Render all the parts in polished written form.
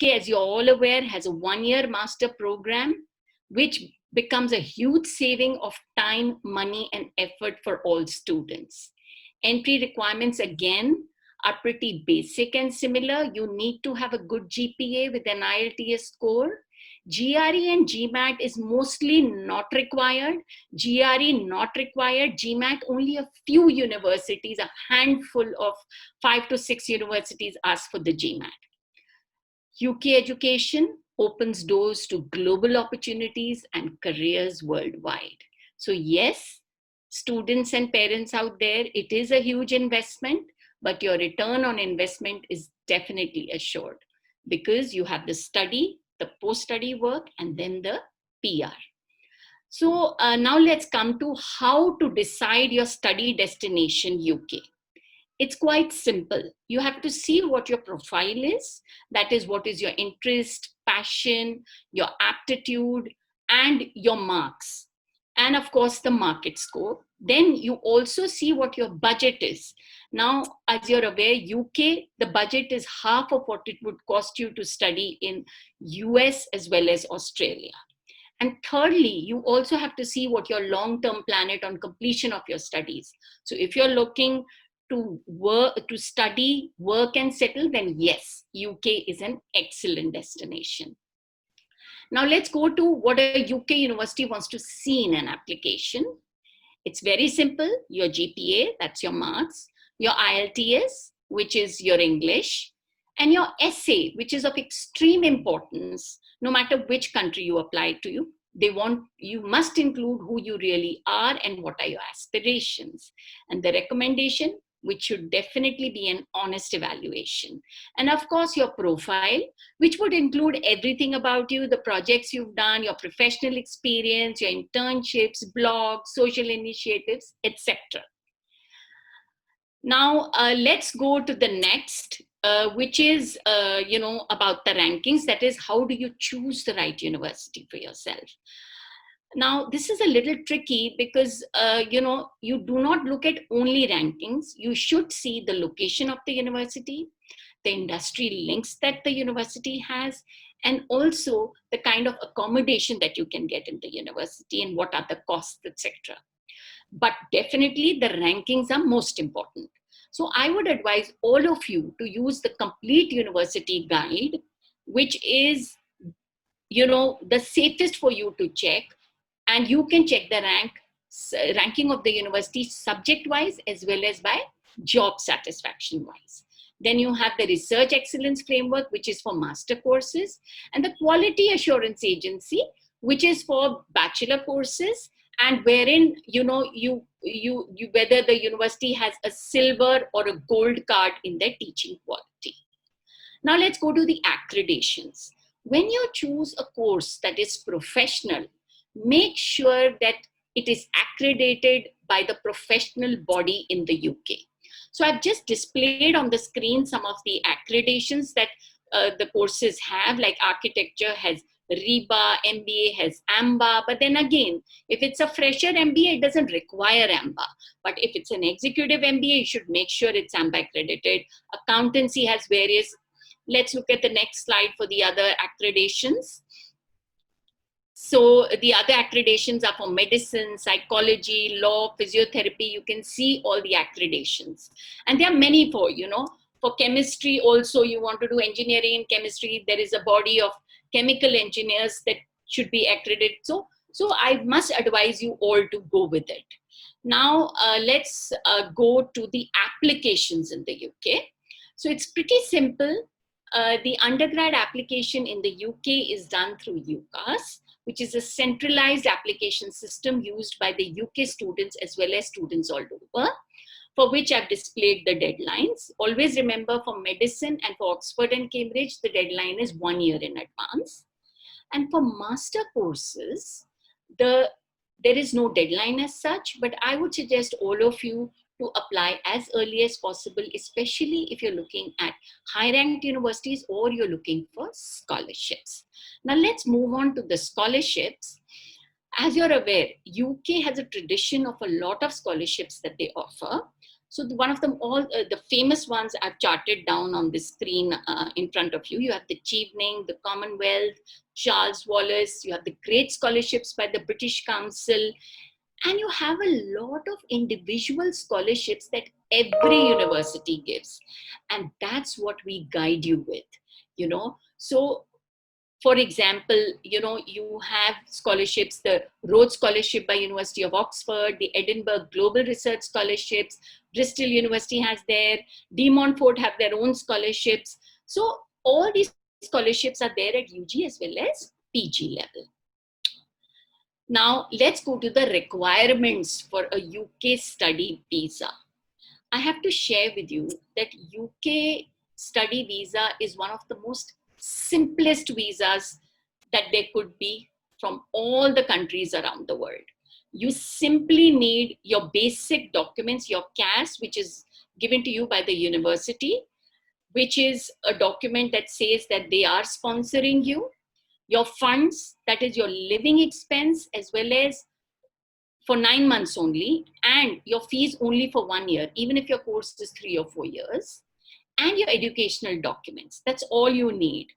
UK, as you're all aware, has a 1-year master program, which becomes a huge saving of time, money, and effort for all students. Entry requirements, again, are pretty basic and similar. You need to have a good GPA with an IELTS score. GRE and GMAT is mostly not required. GRE not required. GMAT, only a few universities, a handful of 5 to 6 universities ask for the GMAT. UK education opens doors to global opportunities and careers worldwide. So yes, students and parents out there, it is a huge investment, but your return on investment is definitely assured because you have the study, the post-study work, and then the PR. So now let's come to how to decide your study destination UK. It's quite simple. You have to see what your profile is. That is, what is your interest, passion, your aptitude, and your marks. And of course, the market score. Then you also see what your budget is. Now, as you're aware, UK, the budget is half of what it would cost you to study in US as well as Australia. And thirdly, you also have to see what your long-term plan is on completion of your studies. So if you're looking to work, to study, work, and settle, then yes, UK is an excellent destination. Now let's go to what a UK university wants to see in an application. It's very simple. Your GPA, that's your marks, your IELTS, which is your English, and your essay, which is of extreme importance, no matter which country you apply to. You must include who you really are and what are your aspirations. And the recommendation, which should definitely be an honest evaluation. And of course, your profile, which would include everything about you, the projects you've done, your professional experience, your internships, blogs, social initiatives, etc. Now, let's go to the next, which is, about the rankings. That is, how do you choose the right university for yourself? Now, this is a little tricky because, you do not look at only rankings. You should see the location of the university, the industry links that the university has, and also the kind of accommodation that you can get in the university and what are the costs, etc. But definitely the rankings are most important. So I would advise all of you to use the complete university guide, which is, the safest for you to check. And you can check the ranking of the university subject-wise as well as by job satisfaction-wise. Then you have the research excellence framework, which is for master courses, and the quality assurance agency, which is for bachelor courses, and wherein whether the university has a silver or a gold card in their teaching quality. Now let's go to the accreditations. When you choose a course that is professional, make sure that it is accredited by the professional body in the UK. So I've just displayed on the screen some of the accreditations that the courses have, like architecture has RIBA, MBA has AMBA, but then again, if it's a fresher MBA, it doesn't require AMBA. But if it's an executive MBA, you should make sure it's AMBA accredited. Accountancy has various. Let's look at the next slide for the other accreditations. So the other accreditations are for medicine, psychology, law, physiotherapy. You can see all the accreditations. And there are many for chemistry also. You want to do engineering in chemistry, there is a body of chemical engineers that should be accredited. So I must advise you all to go with it. Now let's go to the applications in the UK. So it's pretty simple. The undergrad application in the UK is done through UCAS, which is a centralized application system used by the UK students as well as students all over, for which I've displayed the deadlines. Always remember, for medicine and for Oxford and Cambridge, the deadline is 1 year in advance. And for master courses, there is no deadline as such, but I would suggest all of you to apply as early as possible, especially if you're looking at high-ranked universities or you're looking for scholarships. Now let's move on to the scholarships. As you're aware, UK has a tradition of a lot of scholarships that they offer. So one of them all, the famous ones I've charted down on the screen in front of you. You have the Chevening, the Commonwealth, Charles Wallace, you have the great scholarships by the British Council, and you have a lot of individual scholarships that every university gives. And that's what we guide you with, you know. So for example, you know, you have scholarships, the Rhodes Scholarship by University of Oxford, the Edinburgh Global Research Scholarships, Bristol University has their, De Montfort have their own scholarships. So all these scholarships are there at UG as well as PG level. Now let's go to the requirements for a UK study visa. I have to share with you that UK study visa is one of the most simplest visas that there could be from all the countries around the world. You simply need your basic documents, your CAS, which is given to you by the university, which is a document that says that they are sponsoring you, your funds, that is your living expense, as well as for 9 months only, and your fees only for 1 year, even if your course is 3 or 4 years, and your educational documents. That's all you need.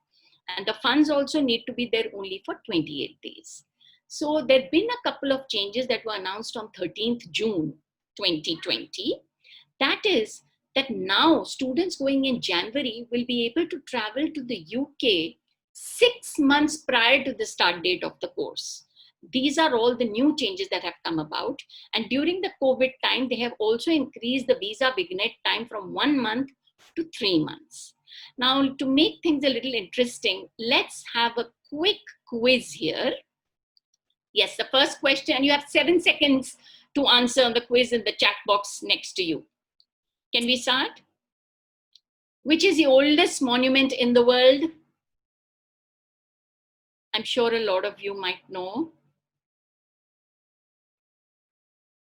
And the funds also need to be there only for 28 days. So there have been a couple of changes that were announced on 13th June 2020. That is that now students going in January will be able to travel to the UK 6 months prior to the start date of the course. These are all the new changes that have come about. And during the COVID time, they have also increased the visa vignette time from 1 month to 3 months. Now, to make things a little interesting, let's have a quick quiz here. Yes, the first question, and you have 7 seconds to answer on the quiz in the chat box next to you. Can we start? Which is the oldest monument in the world? I'm sure a lot of you might know.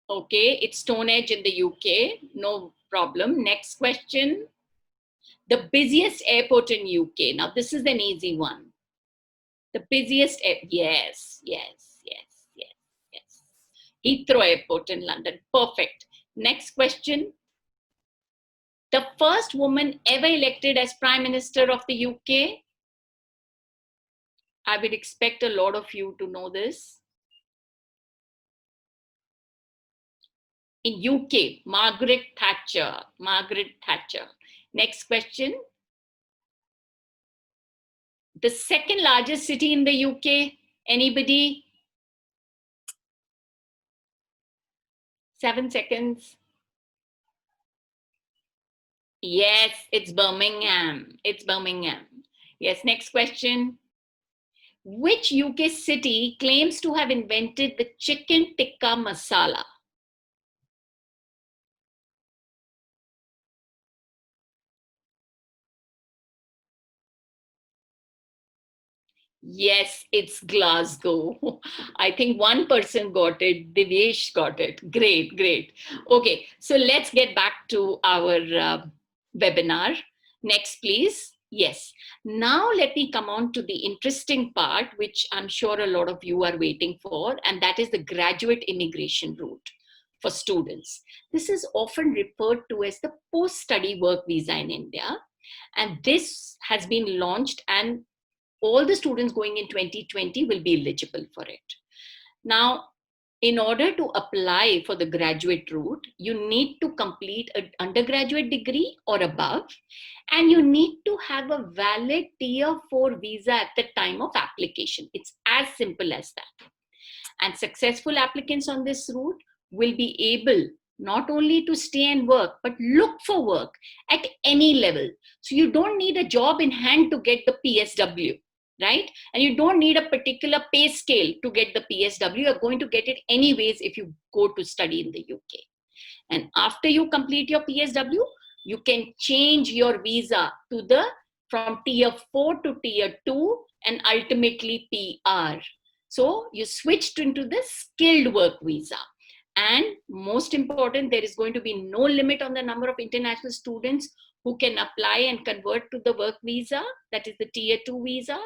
Okay, it's Stonehenge in the UK, no problem. Next question. The busiest airport in UK. Now, this is an easy one. The busiest, yes. Heathrow Airport in London, perfect. Next question. The first woman ever elected as Prime Minister of the UK. I would expect a lot of you to know this. In UK, Margaret Thatcher. Next question. The second largest city in the UK, anybody? 7 seconds. Yes, it's Birmingham. Yes, next question. Which UK city claims to have invented the chicken tikka masala? Yes, it's Glasgow. I think one person got it. Devesh got it. Great. Okay, so let's get back to our webinar. Next, please. Yes. Now let me come on to the interesting part, which I'm sure a lot of you are waiting for, and that is the graduate immigration route for students. This is often referred to as the post-study work visa in India. And this has been launched, and all the students going in 2020 will be eligible for it. Now, in order to apply for the graduate route, you need to complete an undergraduate degree or above, and you need to have a valid Tier 4 visa at the time of application. It's as simple as that. And successful applicants on this route will be able not only to stay and work, but look for work at any level. So you don't need a job in hand to get the PSW. Right? And you don't need a particular pay scale to get the PSW. You're going to get it anyways if you go to study in the UK. And after you complete your PSW, you can change your visa to from Tier 4 to Tier 2 and ultimately PR. So you switched into the skilled work visa. And most important, there is going to be no limit on the number of international students who can apply and convert to the work visa, that is the Tier 2 visa.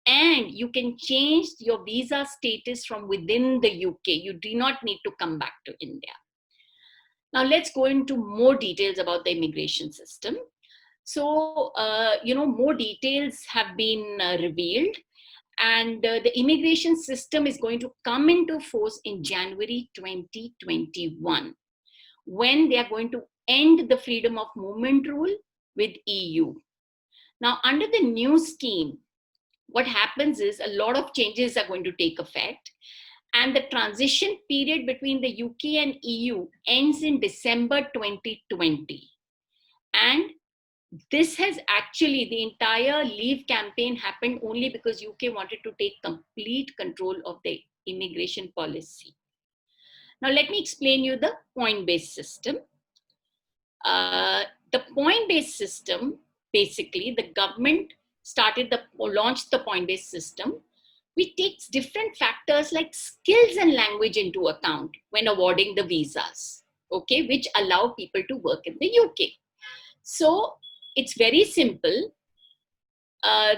And you can change your visa status from within the UK. You do not need to come back to India. Now let's go into more details about the immigration system. So, more details have been revealed, and the immigration system is going to come into force in January 2021, when they are going to end the freedom of movement rule with EU. Now, under the new scheme, what happens is a lot of changes are going to take effect, and the transition period between the UK and EU ends in December 2020. And this has actually, the entire leave campaign happened only because UK wanted to take complete control of the immigration policy. Now, let me explain you the point-based system. The point-based system, basically, the government launched the point-based system, which takes different factors like skills and language into account when awarding the visas, okay, which allow people to work in the UK. So it's very simple.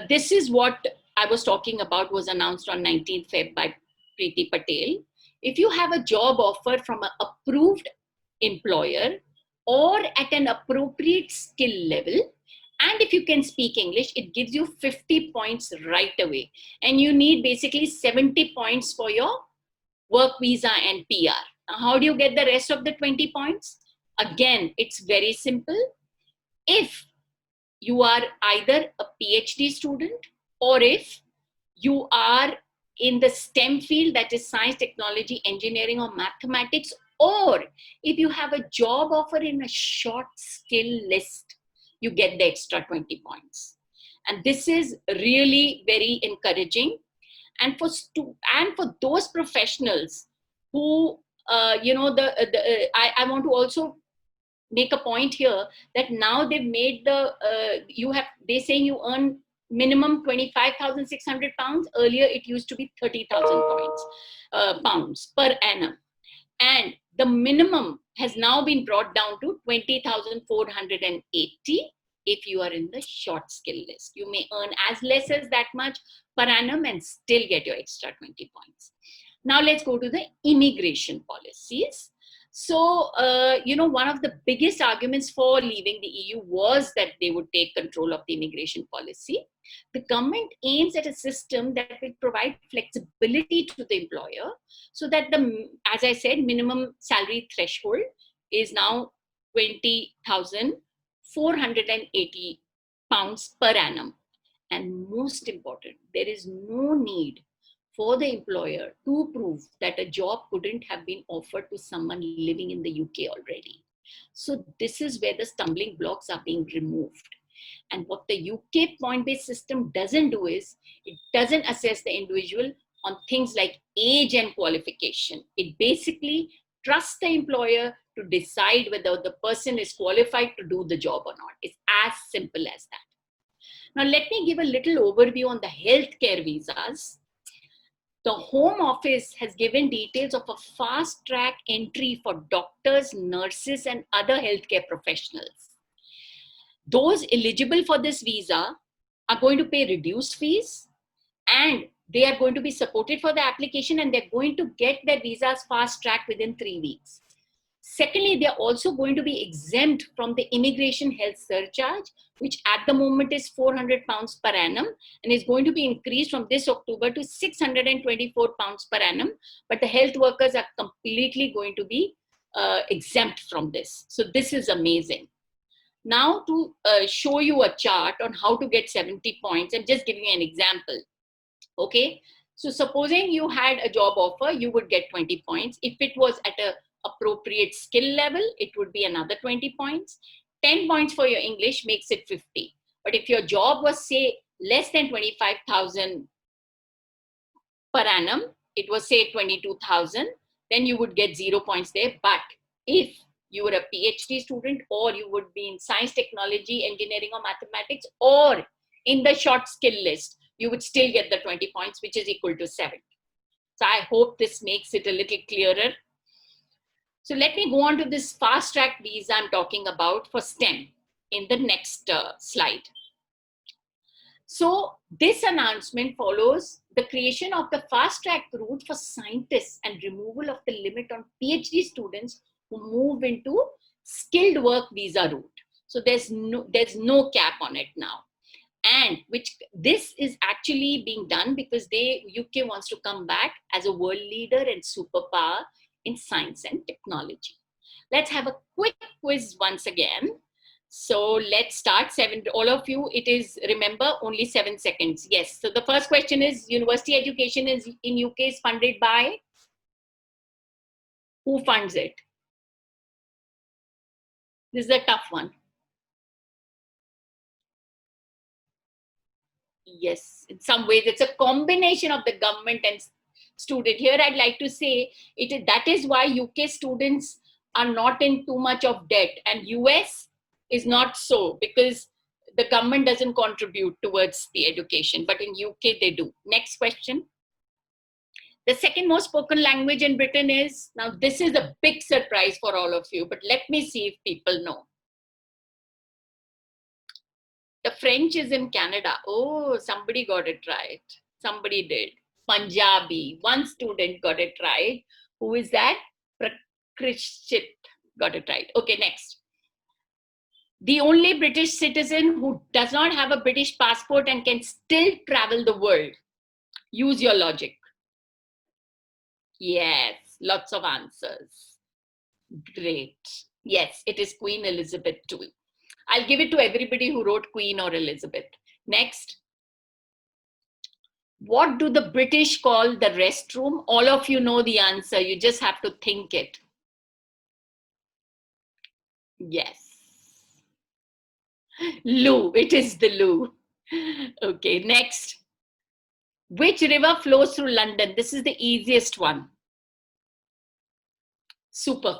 This is what I was talking about, was announced on 19th Feb by Preeti Patel. If you have a job offer from an approved employer or at an appropriate skill level, and if you can speak English, it gives you 50 points right away. And you need basically 70 points for your work visa and PR. Now, how do you get the rest of the 20 points? Again, it's very simple. If you are either a PhD student, or if you are in the STEM field, that is science, technology, engineering, or mathematics, or if you have a job offer in a short skill list, you get the extra 20 points. And this is really very encouraging. And for those professionals who, I want to also make a point here that now they've made they're saying you earn minimum 25,600 pounds. Earlier, it used to be 30,000 pounds per annum. And the minimum has now been brought down to 20,480 if you are in the short skill list. You may earn as less as that much per annum and still get your extra 20 points. Now let's go to the immigration policies. So, one of the biggest arguments for leaving the EU was that they would take control of the immigration policy. The government aims at a system that will provide flexibility to the employer, so that as I said, minimum salary threshold is now 20,480 pounds per annum. And most important, there is no need for the employer to prove that a job couldn't have been offered to someone living in the UK already. So this is where the stumbling blocks are being removed. And what the UK point-based system doesn't do is, it doesn't assess the individual on things like age and qualification. It basically trusts the employer to decide whether the person is qualified to do the job or not. It's as simple as that. Now, let me give a little overview on the healthcare visas. The Home Office has given details of a fast track entry for doctors, nurses, and other healthcare professionals. Those eligible for this visa are going to pay reduced fees, and they are going to be supported for the application, and they're going to get their visas fast tracked within 3 weeks. Secondly, they're also going to be exempt from the immigration health surcharge, which at the moment is 400 pounds per annum and is going to be increased from this October to 624 pounds per annum. But the health workers are completely going to be exempt from this. So this is amazing. Now to show you a chart on how to get 70 points, I'm just giving you an example. Okay, so supposing you had a job offer, you would get 20 points. If it was at a appropriate skill level, it would be another 20 points. 10 points for your English makes it 50. But if your job was, say, less than 25,000 per annum, it was, say, 22,000, then you would get 0 points there. But if you were a PhD student, or you would be in science, technology, engineering, or mathematics, or in the short skill list, you would still get the 20 points, which is equal to 7. So I hope this makes it a little clearer. So let me go on to this fast track visa I'm talking about for STEM in the next slide. So this announcement follows the creation of the fast track route for scientists and removal of the limit on PhD students who move into skilled work visa route. So there's no cap on it now. And which this is actually being done because UK wants to come back as a world leader and superpower in science and technology. Let's have a quick quiz once again. So let's start. All of you, it is, remember, only 7 seconds. Yes. So the first question is, university education in UK is funded by? Who funds it? This is a tough one. Yes, in some ways it's a combination of the government and student. Here I'd like to say that is why UK students are not in too much of debt, and US is not so, because the government doesn't contribute towards the education, but in UK they do. Next question. The second most spoken language in Britain is, now this is a big surprise for all of you, but let me see if people know. The French is in Canada. Oh, somebody got it right. Somebody did. Punjabi. One student got it right. Who is that? Prakrishit got it right. Okay, next. The only British citizen who does not have a British passport and can still travel the world. Use your logic. Yes, lots of answers. Great. Yes, it is Queen Elizabeth II. I'll give it to everybody who wrote Queen or Elizabeth. Next. What do the British call the restroom? All of you know the answer. You just have to think it. Yes. Loo. It is the loo. Okay, next. Which river flows through London? This is the easiest one. Super.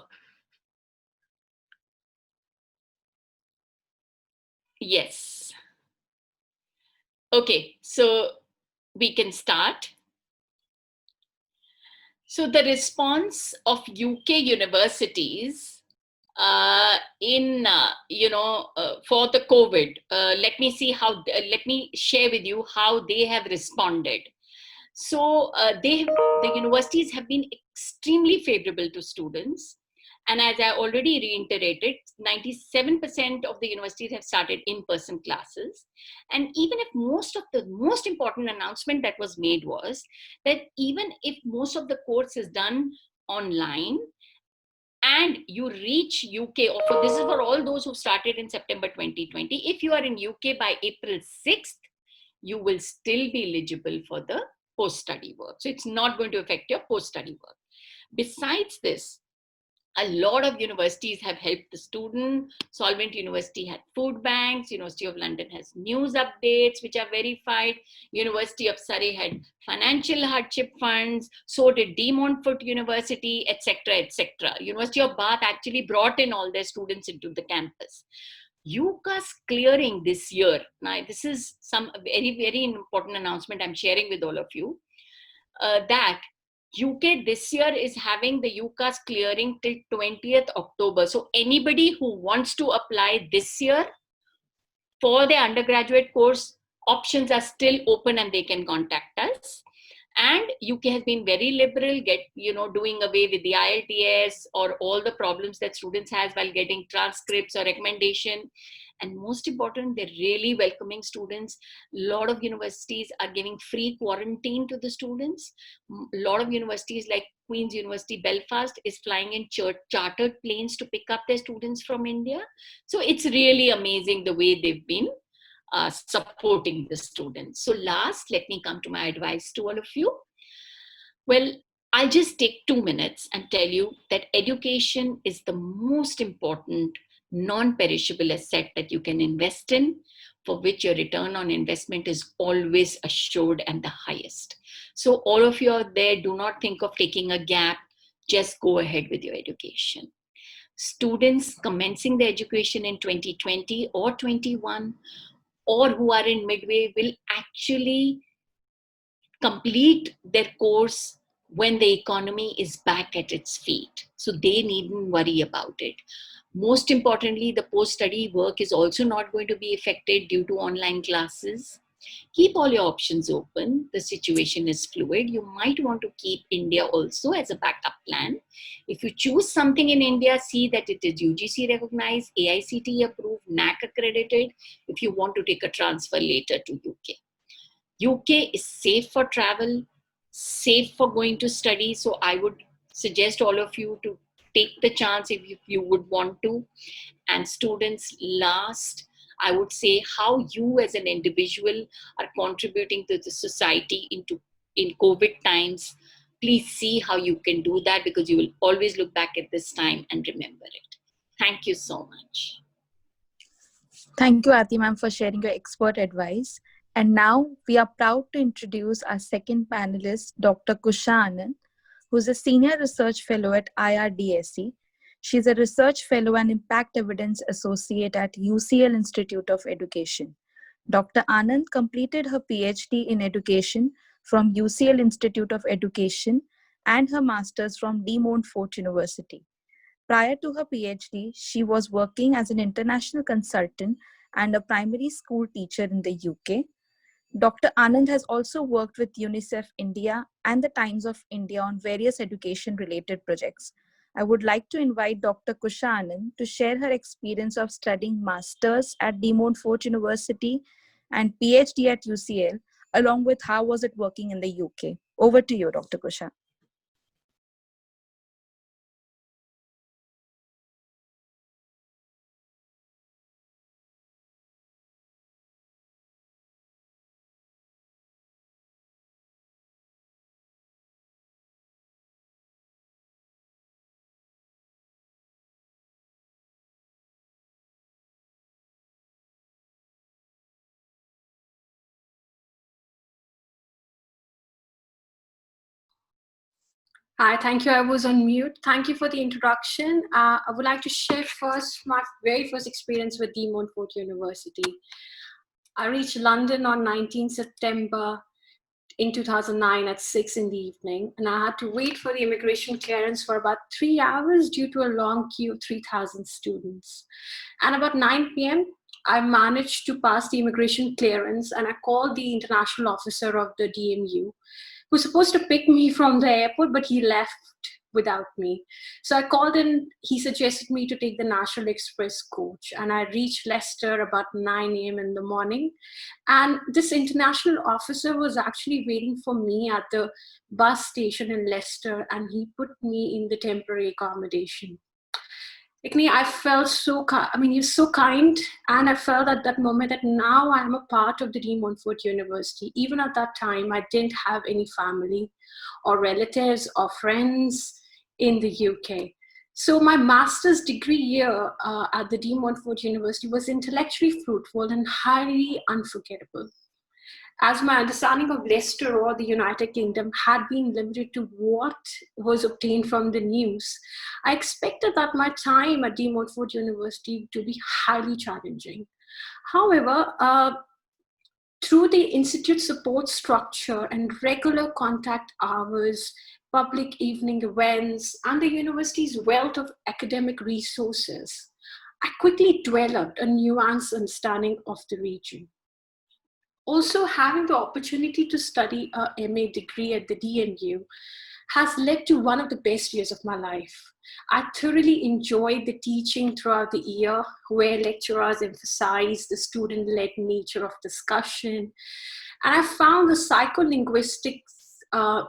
Yes. Okay, so we can start. So the response of UK universities for the COVID, let me share with you how they have responded. So the universities have been extremely favorable to students. And as I already reiterated, 97% of the universities have started in-person classes. And even if the most important announcement that was made was that even if most of the course is done online, and you reach UK, this is for all those who started in September 2020, if you are in UK by April 6th, you will still be eligible for the post-study work. So it's not going to affect your post-study work. Besides this, a lot of universities have helped the student. Solvent University had food banks. University of London has news updates which are verified. University of Surrey had financial hardship funds. So did De Montfort University, etc., etc. University of Bath actually brought in all their students into the campus. UCAS clearing this year. Now, this is some very, very important announcement I'm sharing with all of you. That UK this year is having the UCAS clearing till 20th October. So anybody who wants to apply this year for the undergraduate course, options are still open and they can contact us. And UK has been very liberal, doing away with the IELTS or all the problems that students has while getting transcripts or recommendation. And most important, they're really welcoming students. A lot of universities are giving free quarantine to the students. A lot of universities like Queen's University Belfast is flying in chartered planes to pick up their students from India. So it's really amazing the way they've been supporting the students. So last, let me come to my advice to all of you. Well, I'll just take 2 minutes and tell you that education is the most important non-perishable asset that you can invest in, for which your return on investment is always assured and the highest. So all of you out there, do not think of taking a gap. Just go ahead with your education. Students commencing their education in 2020 or 21, or who are in midway, will actually complete their course when the economy is back at its feet. So they needn't worry about it. Most importantly, the post-study work is also not going to be affected due to online classes. Keep all your options open. The situation is fluid. You might want to keep India also as a backup plan. If you choose something in India, see that it is UGC recognized, AICTE approved, NAC accredited if you want to take a transfer later to UK. UK is safe for travel, safe for going to study. So I would suggest all of you to take the chance if you would want to. And students, last, I would say how you as an individual are contributing to the society in COVID times. Please see how you can do that, because you will always look back at this time and remember it. Thank you so much. Thank you, Aarti ma'am, for sharing your expert advice. And now we are proud to introduce our second panelist, Dr. Kusha Anand, who's a senior research fellow at IRDSE. She's a research fellow and impact evidence associate at UCL Institute of Education. Dr. Anand completed her PhD in education from UCL Institute of Education and her master's from De Montfort University. Prior to her PhD, she was working as an international consultant and a primary school teacher in the UK. Dr. Anand has also worked with UNICEF India and the Times of India on various education-related projects. I would like to invite Dr. Kusha Anand to share her experience of studying masters at De Montfort University and PhD at UCL, along with how was it working in the UK. Over to you, Dr. Kusha. Hi, thank you. I was on mute. Thank you for the introduction. I would like to share first my very first experience with De Montfort University. I reached London on 19 September in 2009 at 6 in the evening, and I had to wait for the immigration clearance for about 3 hours due to a long queue of 3,000 students. And about 9 p.m., I managed to pass the immigration clearance, and I called the international officer of the DMU, who's supposed to pick me from the airport, but he left without me. So I called in, he suggested me to take the National Express coach, and I reached Leicester about 9 a.m. in the morning. And this international officer was actually waiting for me at the bus station in Leicester, and he put me in the temporary accommodation. I felt he was so kind, and I felt at that moment that now I am a part of the De Montfort University. Even at that time, I didn't have any family or relatives or friends in the UK. So my master's degree year at the De Montfort University was intellectually fruitful and highly unforgettable. As my understanding of Leicester or the United Kingdom had been limited to what was obtained from the news, I expected that my time at De Montfort University to be highly challenging. However, through the institute support structure and regular contact hours, public evening events, and the university's wealth of academic resources, I quickly developed a nuanced understanding of the region. Also, having the opportunity to study a MA degree at the DMU has led to one of the best years of my life. I thoroughly enjoyed the teaching throughout the year, where lecturers emphasized the student-led nature of discussion. And I found the psycholinguistics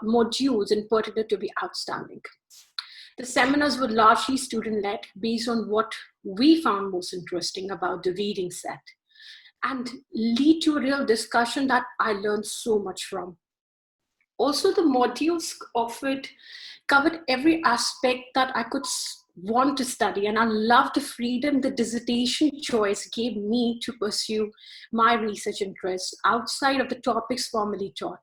modules in particular to be outstanding. The seminars were largely student-led based on what we found most interesting about the reading set, and lead to a real discussion that I learned so much from. Also, the modules offered covered every aspect that I could want to study, and I loved the freedom the dissertation choice gave me to pursue my research interests outside of the topics formally taught.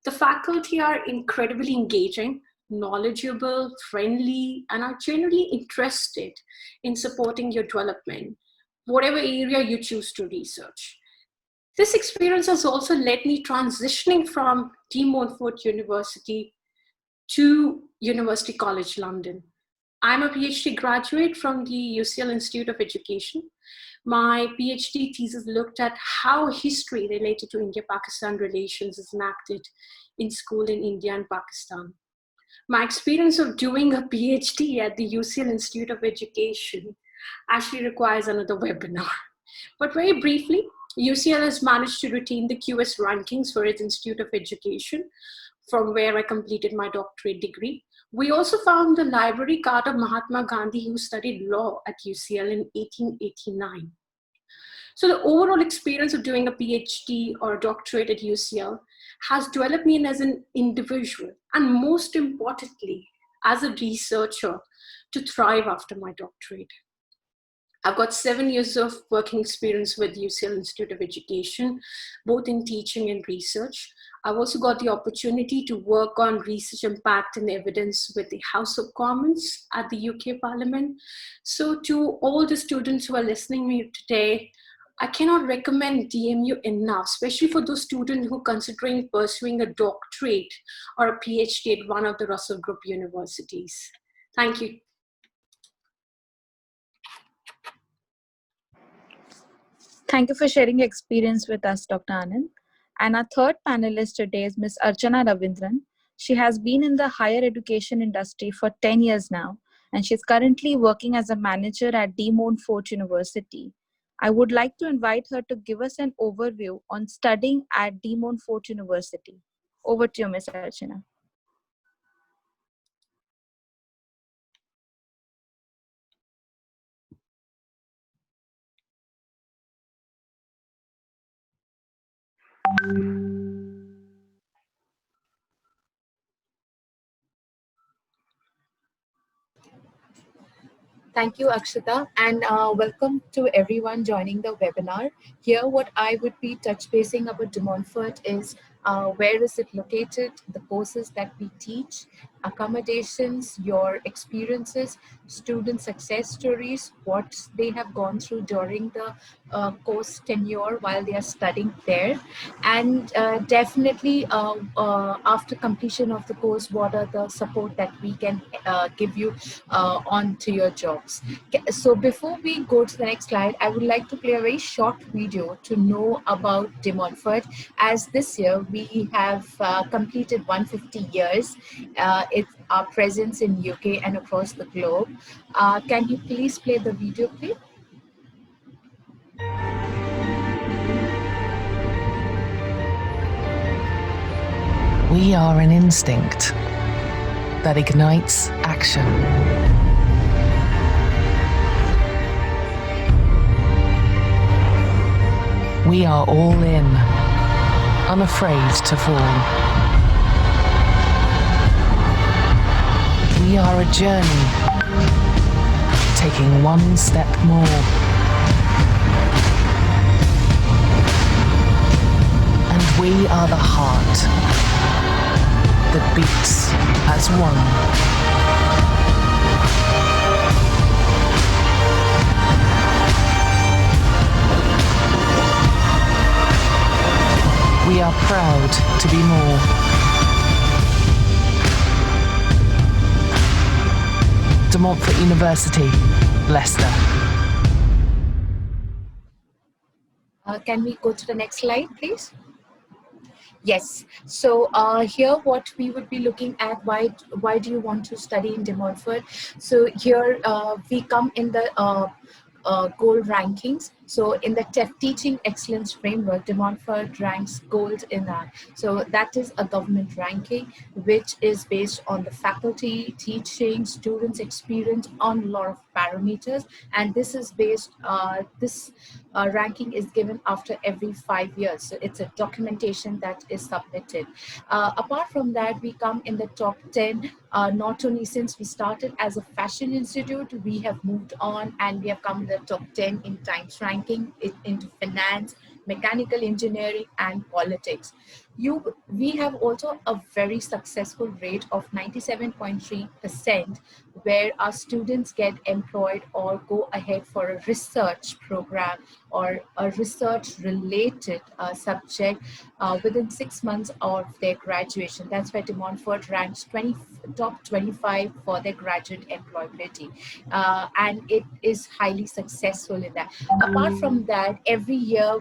The faculty are incredibly engaging, knowledgeable, friendly, and are genuinely interested in supporting your development, whatever area you choose to research. This experience has also led me transitioning from De Montfort University to University College London. I'm a PhD graduate from the UCL Institute of Education, My PhD thesis looked at how history related to India-Pakistan relations is enacted in school in India and Pakistan. My experience of doing a PhD at the UCL Institute of Education actually requires another webinar. But very briefly, UCL has managed to retain the QS rankings for its Institute of Education, from where I completed my doctorate degree. We also found the library card of Mahatma Gandhi, who studied law at UCL in 1889. So the overall experience of doing a PhD or a doctorate at UCL has developed me as an individual, and most importantly, as a researcher, to thrive after my doctorate. I've got 7 years of working experience with UCL Institute of Education, both in teaching and research. I've also got the opportunity to work on research impact and evidence with the House of Commons at the UK Parliament. So to all the students who are listening to me today, I cannot recommend DMU enough, especially for those students who are considering pursuing a doctorate or a PhD at one of the Russell Group universities. Thank you. Thank you for sharing your experience with us, Dr. Anand. And our third panelist today is Ms. Archana Ravindran. She has been in the higher education industry for 10 years now, and she's currently working as a manager at De Montfort University. I would like to invite her to give us an overview on studying at De Montfort University. Over to you, Ms. Archana. Thank you, Akshita, and welcome to everyone joining the webinar. Here, what I would be touch basing about De Montfort is where is it located, the courses that we teach, accommodations, your experiences, student success stories, what they have gone through during the course tenure while they are studying there, and definitely after completion of the course, what are the support that we can give you on to your jobs. So before we go to the next slide, I would like to play a very short video to know about De Montfort, as this year we have completed 150 years. It's our presence in UK and across the globe. Can you please play the video, please? We are an instinct that ignites action. We are all in, unafraid to fall. We are a journey, taking one step more. And we are the heart that beats as one. We are proud to be more. De Montfort University, Leicester. Can we go to the next slide, please? Yes. So here, what we would be looking at, why do you want to study in De Montfort? So here we come in the gold rankings. So in the Teaching Excellence Framework, De Montfort ranks gold in that. So that is a government ranking, which is based on the faculty, teaching, students' experience on a lot of parameters. And this is based, ranking is given after every 5 years. So it's a documentation that is submitted. Apart from that, we come in the top 10, not only since we started as a fashion institute, we have moved on and we have come in the top 10 in Times ranking into finance, mechanical engineering, and politics. We have also a very successful rate of 97.3%, where our students get employed or go ahead for a research program or a research-related subject within 6 months of their graduation. That's why De Montfort ranks top 25 for their graduate employability. And it is highly successful in that. Apart from that, every year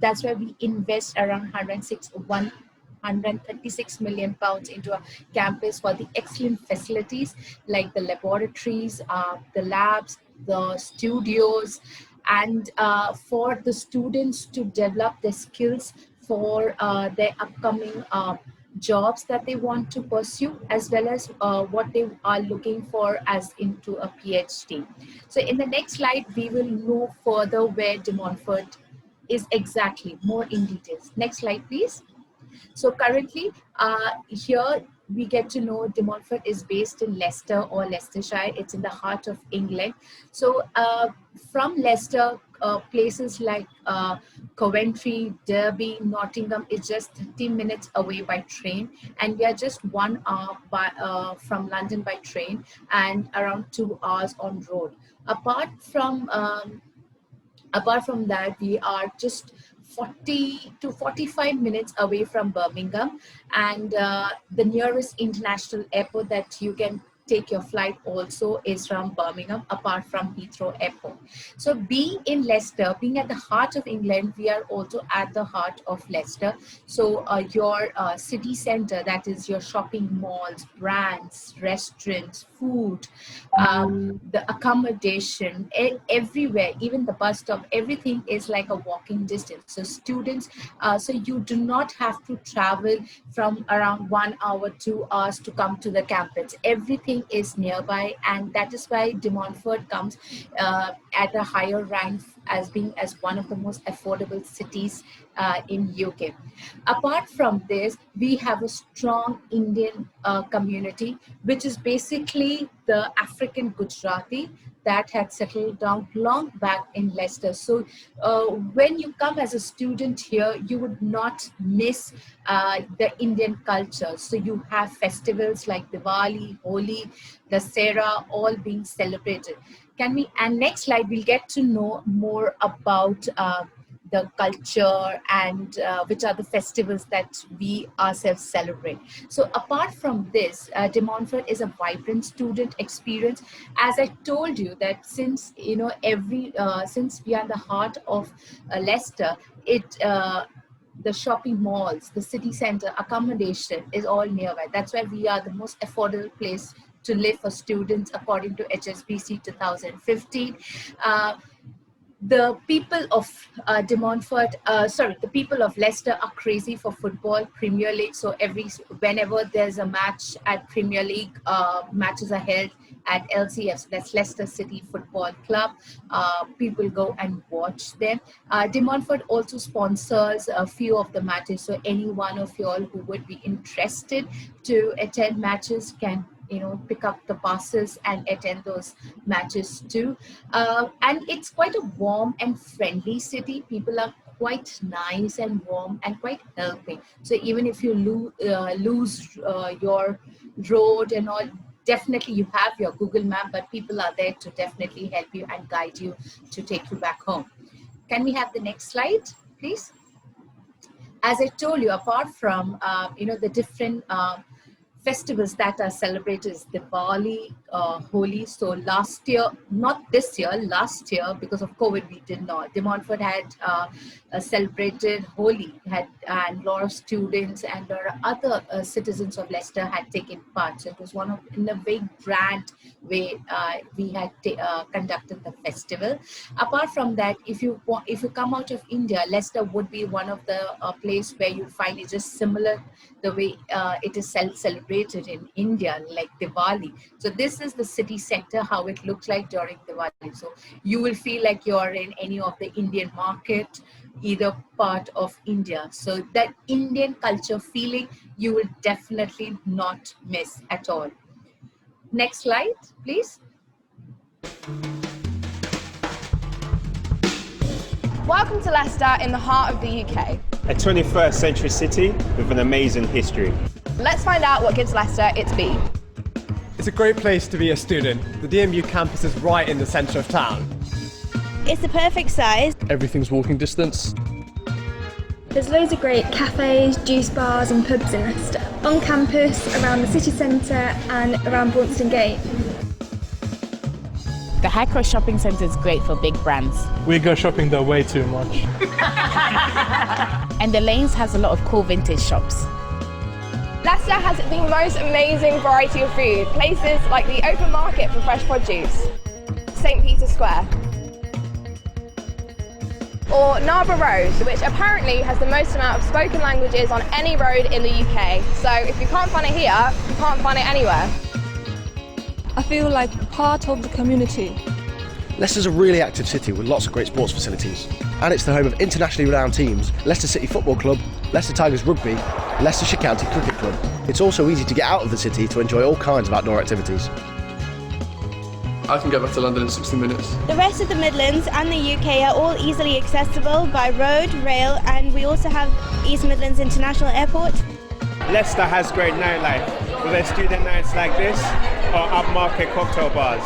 that's why we invest around 136 million pounds into a campus for the excellent facilities like the laboratories, the labs, the studios, and for the students to develop their skills for their upcoming jobs that they want to pursue, as well as what they are looking for as into a PhD. So in the next slide, we will know further where De Montfort is exactly, more in details. Next slide, please. So currently, here we get to know De Montfort is based in Leicester or Leicestershire. It's in the heart of England. So from Leicester, places like Coventry, Derby, Nottingham is just 30 minutes away by train, and we are just 1 hour from London by train and around 2 hours on road. Apart from that, we are just 40 to 45 minutes away from Birmingham, and the nearest international airport that you can take your flight also is from Birmingham, apart from Heathrow Airport. So being in Leicester, being at the heart of England, we are also at the heart of Leicester. So your city center, that is your shopping malls, brands, restaurants, food, the accommodation, everywhere, even the bus stop, everything is like a walking distance. So students, so you do not have to travel from around 1 hour, 2 hours to come to the campus. Everything is nearby, and that is why De Montfort comes at a higher rank as being as one of the most affordable cities in UK. Apart from this, we have a strong Indian community, which is basically the African Gujarati that had settled down long back in Leicester. So when you come as a student here, you would not miss the Indian culture. So you have festivals like Diwali, Holi, Dussehra, all being celebrated. And next slide, we'll get to know more about the culture and which are the festivals that we ourselves celebrate. So apart from this, De Montfort is a vibrant student experience. As I told you that since since we are in the heart of Leicester, the shopping malls, the city center, accommodation is all nearby. That's why we are the most affordable place to live for students according to HSBC 2015. The people of the people of Leicester are crazy for football, Premier League. So whenever there's a match at Premier League, matches are held at LCF, that's Leicester City Football Club. People go and watch them. De Montfort also sponsors a few of the matches. So any one of you all who would be interested to attend matches can pick up the passes and attend those matches too. And it's quite a warm and friendly city. People are quite nice and warm and quite helping. So even if you lose your road and all, definitely you have your Google map, but people are there to definitely help you and guide you to take you back home. Can we have the next slide, please? As I told you, apart from the different festivals that are celebrated is Diwali, Holi. So last year, not this year, last year, because of COVID, we did not. De Montfort had celebrated Holi, and a lot of students and other citizens of Leicester had taken part. So it was in a very grand way we had conducted the festival. Apart from that, if you come out of India, Leicester would be one of the place where you find it just similar the way it is celebrated in India, like Diwali. So this is the city center, how it looks like during Diwali. So you will feel like you're in any of the Indian market, either part of India. So that Indian culture feeling, you will definitely not miss at all. Next slide, please. Welcome to Leicester in the heart of the UK. A 21st century city with an amazing history. Let's find out what gives Leicester its beat. It's a great place to be a student. The DMU campus is right in the centre of town. It's the perfect size. Everything's walking distance. There's loads of great cafes, juice bars and pubs in Leicester. On campus, around the city centre and around Braunston Gate. The High Cross Shopping Centre is great for big brands. We go shopping there way too much. And the Lanes has a lot of cool vintage shops. Leicester has the most amazing variety of food. Places like the Open Market for fresh produce, St. Peter's Square, or Narborough Road, which apparently has the most amount of spoken languages on any road in the UK. So if you can't find it here, you can't find it anywhere. I feel like part of the community. Leicester's a really active city with lots of great sports facilities. And it's the home of internationally renowned teams, Leicester City Football Club, Leicester Tigers Rugby, Leicestershire County Cricket Club. It's also easy to get out of the city to enjoy all kinds of outdoor activities. I can get back to London in 60 minutes. The rest of the Midlands and the UK are all easily accessible by road, rail, and we also have East Midlands International Airport. Leicester has great nightlife, with their student nights like this or upmarket cocktail bars.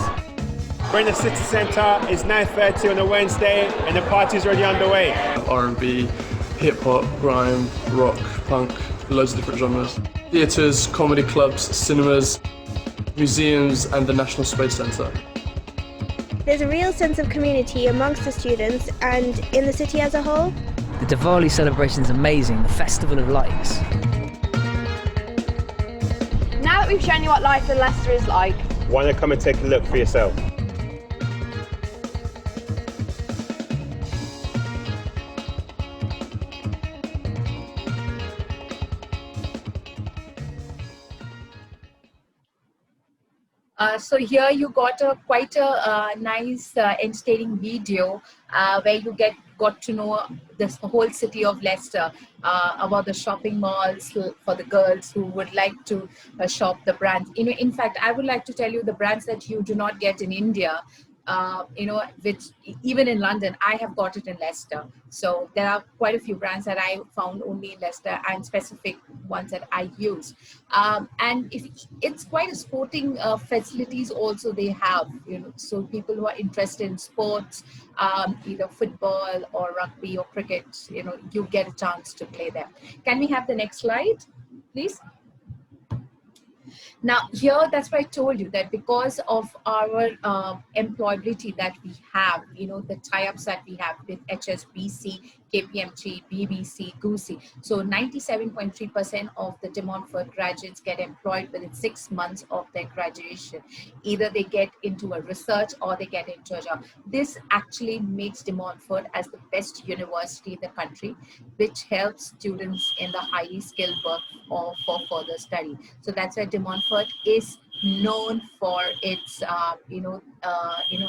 We're in the city centre, it's 9:30 on a Wednesday and the party's already underway. R&B, hip-hop, grime, rock, punk, loads of different genres. Theatres, comedy clubs, cinemas, museums and the National Space Centre. There's a real sense of community amongst the students and in the city as a whole. The Diwali celebration is amazing, the Festival of Lights. Now that we've shown you what life in Leicester is like, why not come and take a look for yourself? So here you got quite a nice entertaining video where you got to know this whole city of Leicester, about the shopping malls for the girls who would like to shop the brands. In fact, I would like to tell you the brands that you do not get in India. Which even in London, I have got it in Leicester. So there are quite a few brands that I found only in Leicester and specific ones that I use. And it's quite a sporting facilities also they have, so people who are interested in sports, either football or rugby or cricket, you get a chance to play there. Can we have the next slide, please? Now here, that's why I told you that because of our employability that we have, the tie-ups that we have with HSBC, KPMG, BBC, GUSI. So 97.3% of the De Montfort graduates get employed within 6 months of their graduation. Either they get into a research or they get into a job. This actually makes De Montfort as the best university in the country, which helps students in the highly skilled work or for further study. So that's why De Montfort is known for its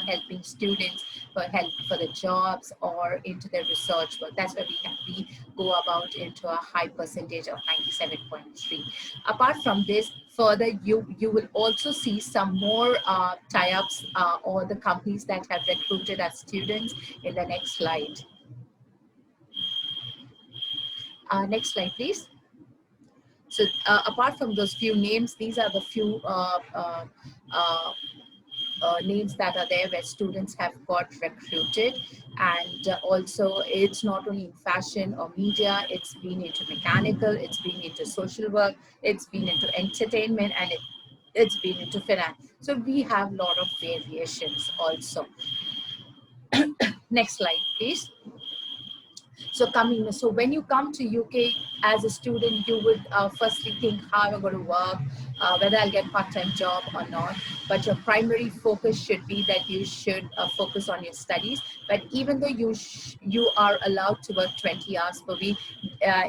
helping students for the jobs or into their research work. That's why we go about into a high percentage of 97.3. Apart from this, further you will also see some more tie-ups or the companies that have recruited as students in the next slide. Next slide, please. So apart from those few names, these are the few names that are there where students have got recruited. And also it's not only in fashion or media, it's been into mechanical, it's been into social work, it's been into entertainment, and it's been into finance. So we have a lot of variations also. Next slide, please. So when you come to UK as a student, you would firstly think how I'm going to work, whether I'll get part-time job or not. But your primary focus should be that you should focus on your studies. But even though you are allowed to work 20 hours per week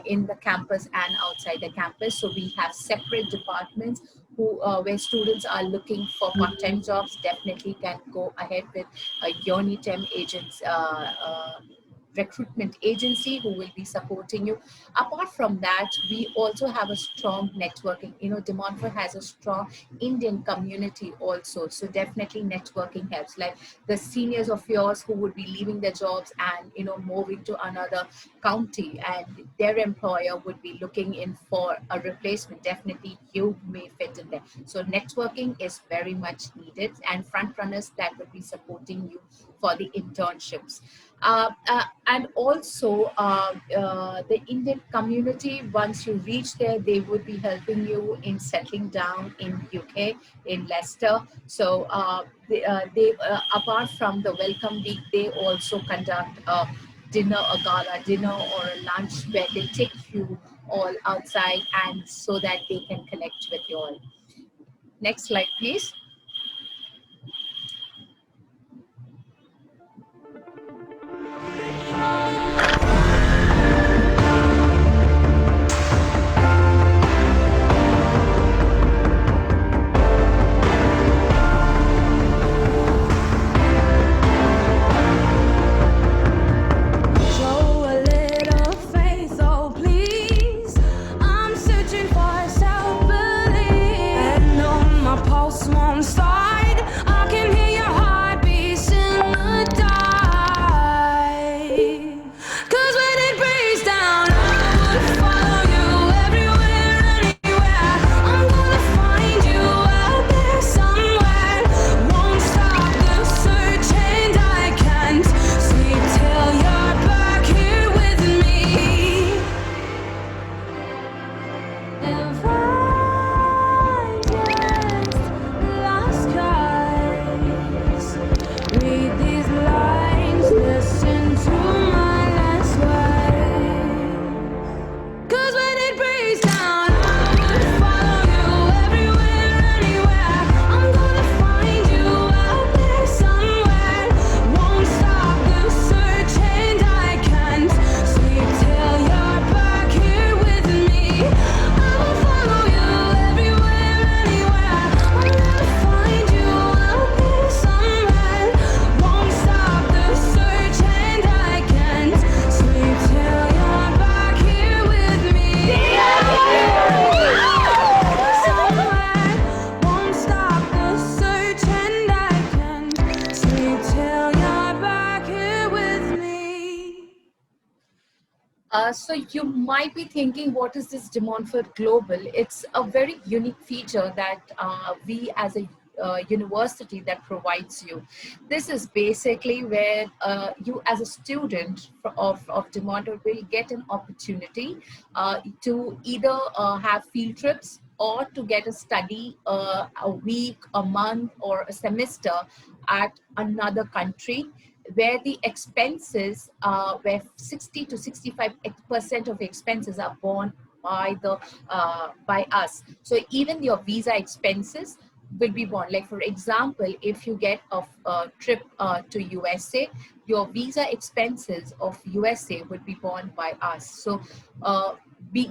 in the campus and outside the campus, so we have separate departments where students are looking for part-time jobs, definitely can go ahead with a Unitem agents recruitment agency who will be supporting you. Apart from that, we also have a strong networking. De Montfort has a strong Indian community also. So definitely networking helps. Like the seniors of yours who would be leaving their jobs and, moving to another county, and their employer would be looking in for a replacement. Definitely you may fit in there. So networking is very much needed, and front runners that will be supporting you for the internships. And also the Indian community, once you reach there, they would be helping you in settling down in UK, in Leicester. So they apart from the welcome week, they also conduct a gala dinner or a lunch where they take you all outside, and so that they can connect with you all. Next slide, please. So you might be thinking, what is this De Montfort Global? It's a very unique feature that we as a university that provides you. This is basically where you as a student of De Montfort will get an opportunity to either have field trips or to get a study a week, a month, or a semester at another country, where the expenses, where 60 to 65% of the expenses are borne by us. So even your visa expenses will be borne. Like for example, if you get a trip to USA, your visa expenses of USA would be borne by us. So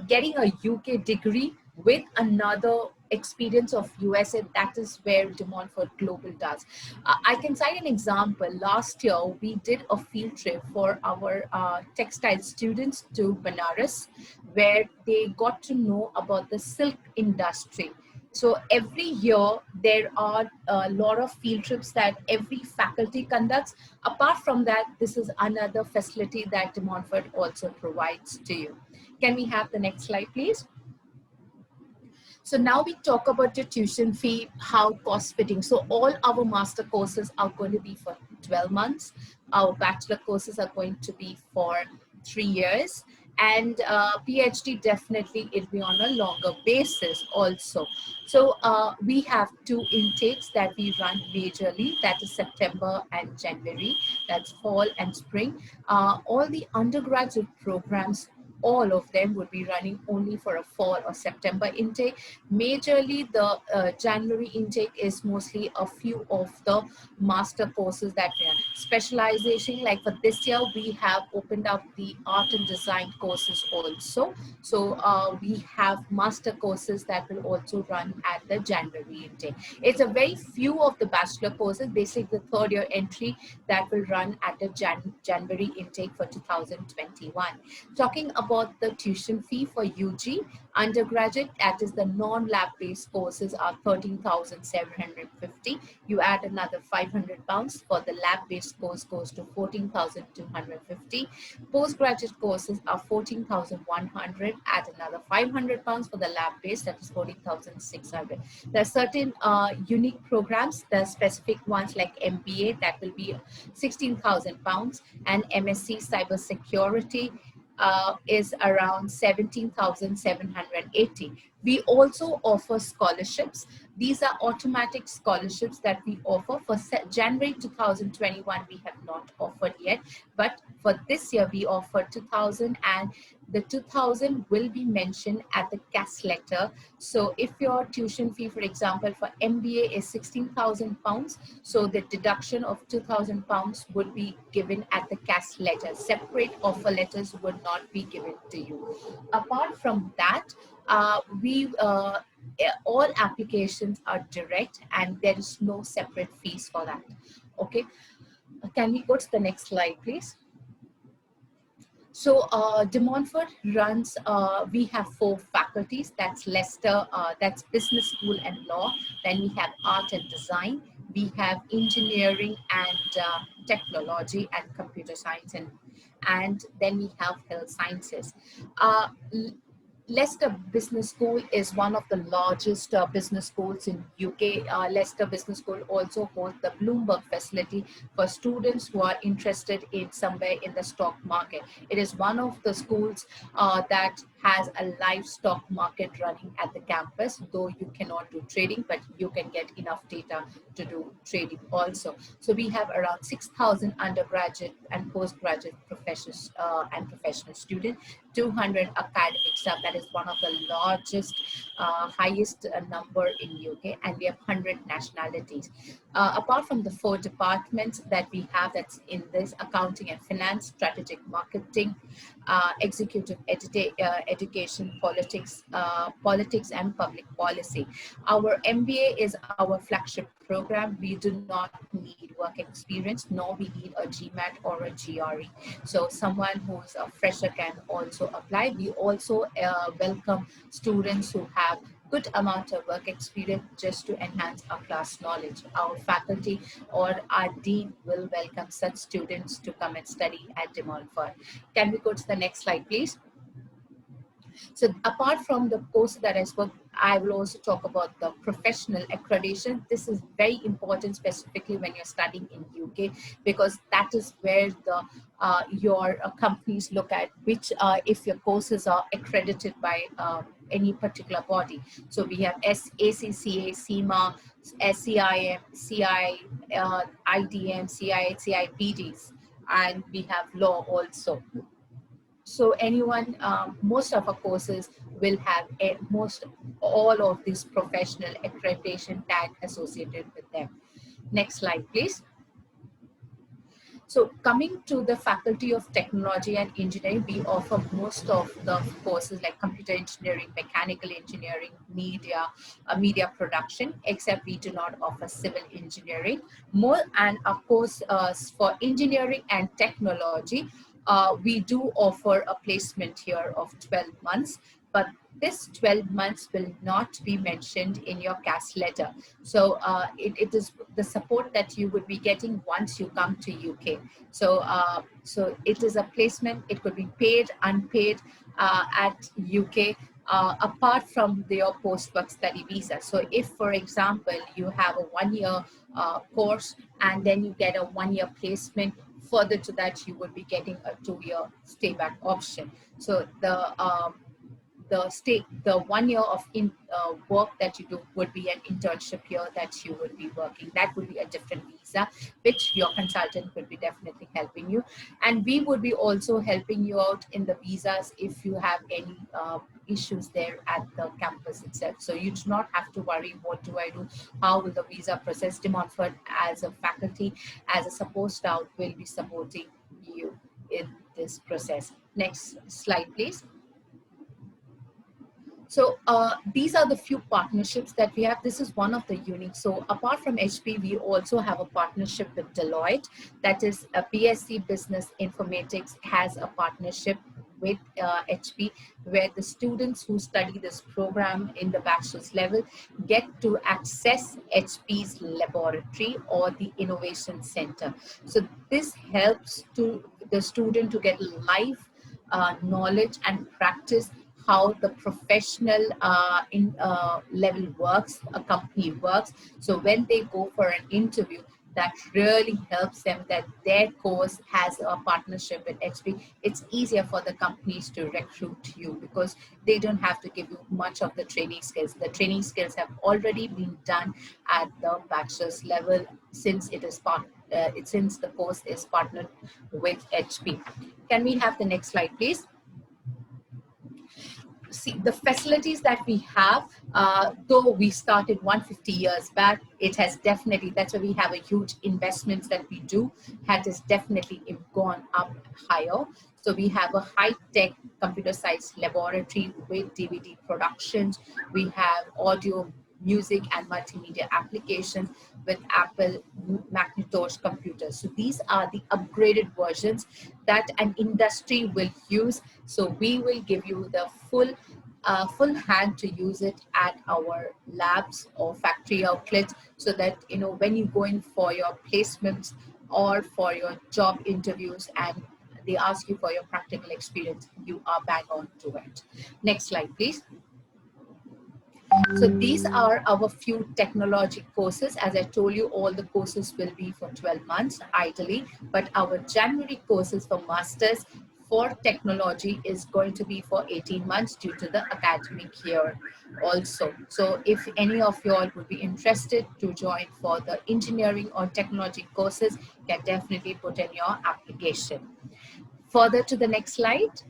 getting a UK degree with another experience of USA, that is where De Montfort Global does. I can cite an example. Last year, we did a field trip for our textile students to Benares, where they got to know about the silk industry. So every year, there are a lot of field trips that every faculty conducts. Apart from that, this is another facility that De Montfort also provides to you. Can we have the next slide, please? So now we talk about your tuition fee, how cost fitting. So all our master courses are going to be for 12 months. Our bachelor courses are going to be for 3 years. And PhD, definitely it'll be on a longer basis also. So we have 2 intakes that we run majorly, that is September and January, that's fall and spring. All the undergraduate programs all of them would be running only for a fall or September intake. Majorly, the January intake is mostly a few of the master courses that we have. Specialization, like for this year, we have opened up the art and design courses also. So we have master courses that will also run at the January intake. It's a very few of the bachelor courses, basically the third year entry, that will run at the January intake for 2021. Talking about the tuition fee for UG, undergraduate, that is the non-lab based courses, are 13,750. You add another £500 for the lab based course, goes to 14,250. Postgraduate courses are 14,100, add another £500 for the lab based, that is 14,600. There are certain unique programs, the specific ones like MBA, that will be £16,000, and MSc Cybersecurity is around 17,780. We also offer scholarships. These are automatic scholarships that we offer. For January 2021, we have not offered yet, but for this year, we offer 2,000, and the 2,000 will be mentioned at the CAS letter. So if your tuition fee, for example, for MBA is £16,000, so the deduction of £2,000 would be given at the CAS letter. Separate offer letters would not be given to you. Apart from that, all applications are direct, and there is no separate fees for that. Okay, can we go to the next slide, please? So De Montfort runs, we have 4 faculties. That's Leicester, that's Business School and Law. Then we have Art and Design. We have Engineering and Technology and Computer Science, and then we have Health Sciences. Leicester Business School is one of the largest business schools in UK. Leicester Business School also holds the Bloomberg facility for students who are interested in somewhere in the stock market. It is one of the schools that has a live stock market running at the campus, though you cannot do trading, but you can get enough data to do trading also. So we have around 6,000 undergraduate and postgraduate professors and professional students, 200 academic staff. That is one of the largest, highest number in UK, and we have 100 nationalities. Apart from the 4 departments that we have, that's in this: accounting and finance, strategic marketing, executive education, politics, politics and public policy. Our MBA is our flagship program. We do not need work experience, nor we need a GMAT or a GRE. So someone who's a fresher can also apply. We also welcome students who have good amount of work experience just to enhance our class knowledge. Our faculty or our dean will welcome such students to come and study at De Montfort. Can we go to the next slide, please? So apart from the course that I spoke, I will also talk about the professional accreditation. This is very important, specifically when you're studying in UK, because that is where the your companies look at which if your courses are accredited by any particular body. So we have ACCA, CIMA, SCIM, CI, IDM, CI, CIPDs, and we have law also. So anyone, most of our courses will have all of this professional accreditation tag associated with them. Next slide, please. So coming to the Faculty of Technology and Engineering, we offer most of the courses like computer engineering, mechanical engineering, media production, except we do not offer civil engineering. And of course, for engineering and technology, we do offer a placement here of 12 months, but this 12 months will not be mentioned in your CAS letter. So it is the support that you would be getting once you come to UK. So, so it is a placement. It could be paid, unpaid at UK, apart from your post-work study visa. So if, for example, you have a 1-year course and then you get a 1-year placement, further to that, you would be getting a 2-year stay back option. So the 1 year of work that you do would be an internship year that you would be working. That would be a different visa, which your consultant would be definitely helping you. And we would be also helping you out in the visas if you have any issues there at the campus itself. So you do not have to worry, what do I do? How will the visa process? De Montfort as a faculty, as a support staff, will be supporting you in this process. Next slide, please. So these are the few partnerships that we have. This is one of the unique. So apart from HP, we also have a partnership with Deloitte. That is a BSc Business Informatics has a partnership with HP, where the students who study this program in the bachelor's level get to access HP's laboratory or the innovation center. So this helps to the student to get live knowledge and practice how the professional level works, a company works. So when they go for an interview, that really helps them that their course has a partnership with HP. It's easier for the companies to recruit you because they don't have to give you much of the training skills. The training skills have already been done at the bachelor's level since it is since the course is partnered with HP. Can we have the next slide, please? See, the facilities that we have, though we started 150 years back, it has definitely, that's why we have a huge investments that we do, has definitely gone up higher. So we have a high-tech computer science laboratory with DVD productions. We have audio, music and multimedia applications with Apple Macintosh computers. So these are the upgraded versions that an industry will use. So we will give you the full hand to use it at our labs or factory outlets, so that when you go in for your placements or for your job interviews and they ask you for your practical experience, you are bang on to it. Next slide, please. So these are our few technology courses. As I told you, all the courses will be for 12 months ideally, but our January courses for masters for technology is going to be for 18 months due to the academic year also. So if any of you all would be interested to join for the engineering or technology courses, you can definitely put in your application. Further to the next slide.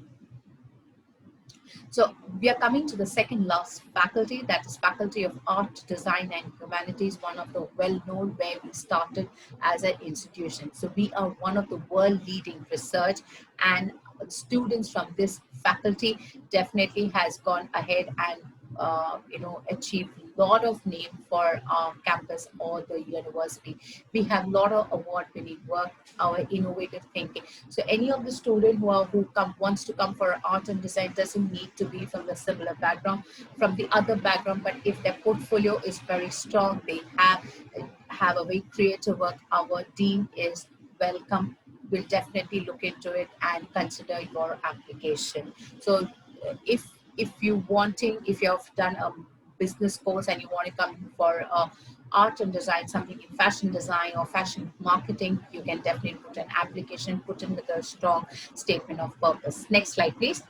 So we are coming to the second last faculty, that is Faculty of Art, Design and Humanities, one of the well-known where we started as an institution. So we are one of the world-leading research, and students from this faculty definitely has gone ahead and achieved a lot of name for our campus or the university. We have a lot of award-winning work, our innovative thinking. So any of the student who wants to come for art and design doesn't need to be from the similar background, from the other background, but if their portfolio is very strong, they have a very creative work, our dean is welcome, will definitely look into it and consider your application. So if you have done a business course and you want to come for art and design, something in fashion design or fashion marketing, you can definitely put an application, put in with a strong statement of purpose. Next slide, please.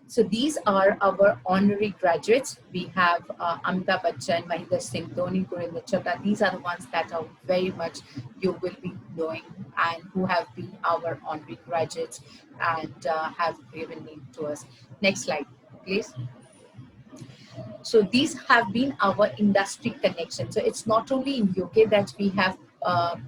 So these are our honorary graduates. We have Amitabh Bachchan, Mahendra Singh Dhoni, Gurinder Chadha. These are the ones that are very much you will be knowing and who have been our honorary graduates and have given name to us. Next slide, please. So these have been our industry connections. So it's not only in UK that we have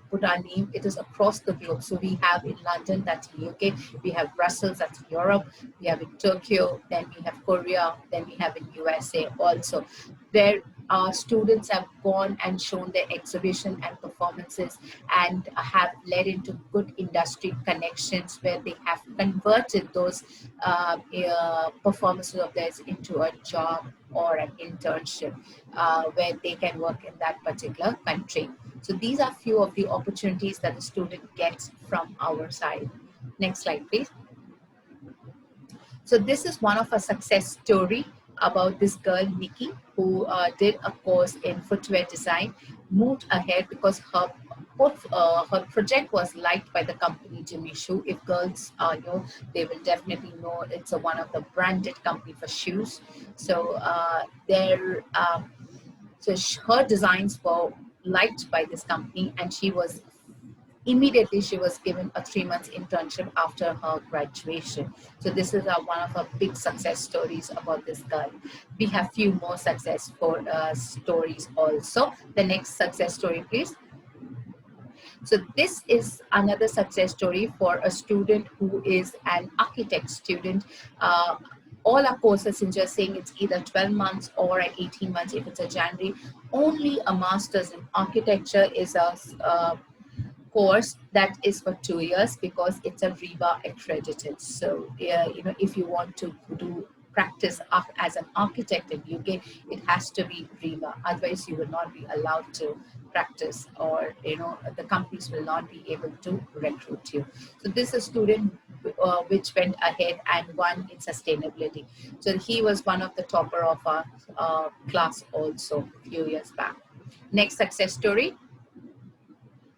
put our name, it is across the globe. So we have in London, that's in UK, we have Brussels, that's in Europe, we have in Tokyo, then we have Korea, then we have in USA also, where our students have gone and shown their exhibition and performances and have led into good industry connections where they have converted those performances of theirs into a job or an internship where they can work in that particular country. So these are few of the opportunities that the student gets from our side. Next slide, please. So this is one of a success story about this girl, Nikki, who did a course in footwear design, moved ahead because her her project was liked by the company Jimmy Choo. If girls know, they will definitely know it's one of the branded company for shoes. So her designs were liked by this company, and she was given a 3-month internship after her graduation. So this is one of her big success stories about this girl. We have few more success stories also. The next success story, please. So this is another success story for a student who is an architect student. All our courses, since you're saying it's either 12 months or at 18 months if it's a January, only a master's in architecture is a course that is for 2 years because it's a RIBA accredited. So if you want to do practice as an architect in UK, it has to be RIBA. Otherwise, you will not be allowed to practice, or the companies will not be able to recruit you. So this is a student which went ahead and won in sustainability. So he was one of the topper of our class also a few years back. Next success story.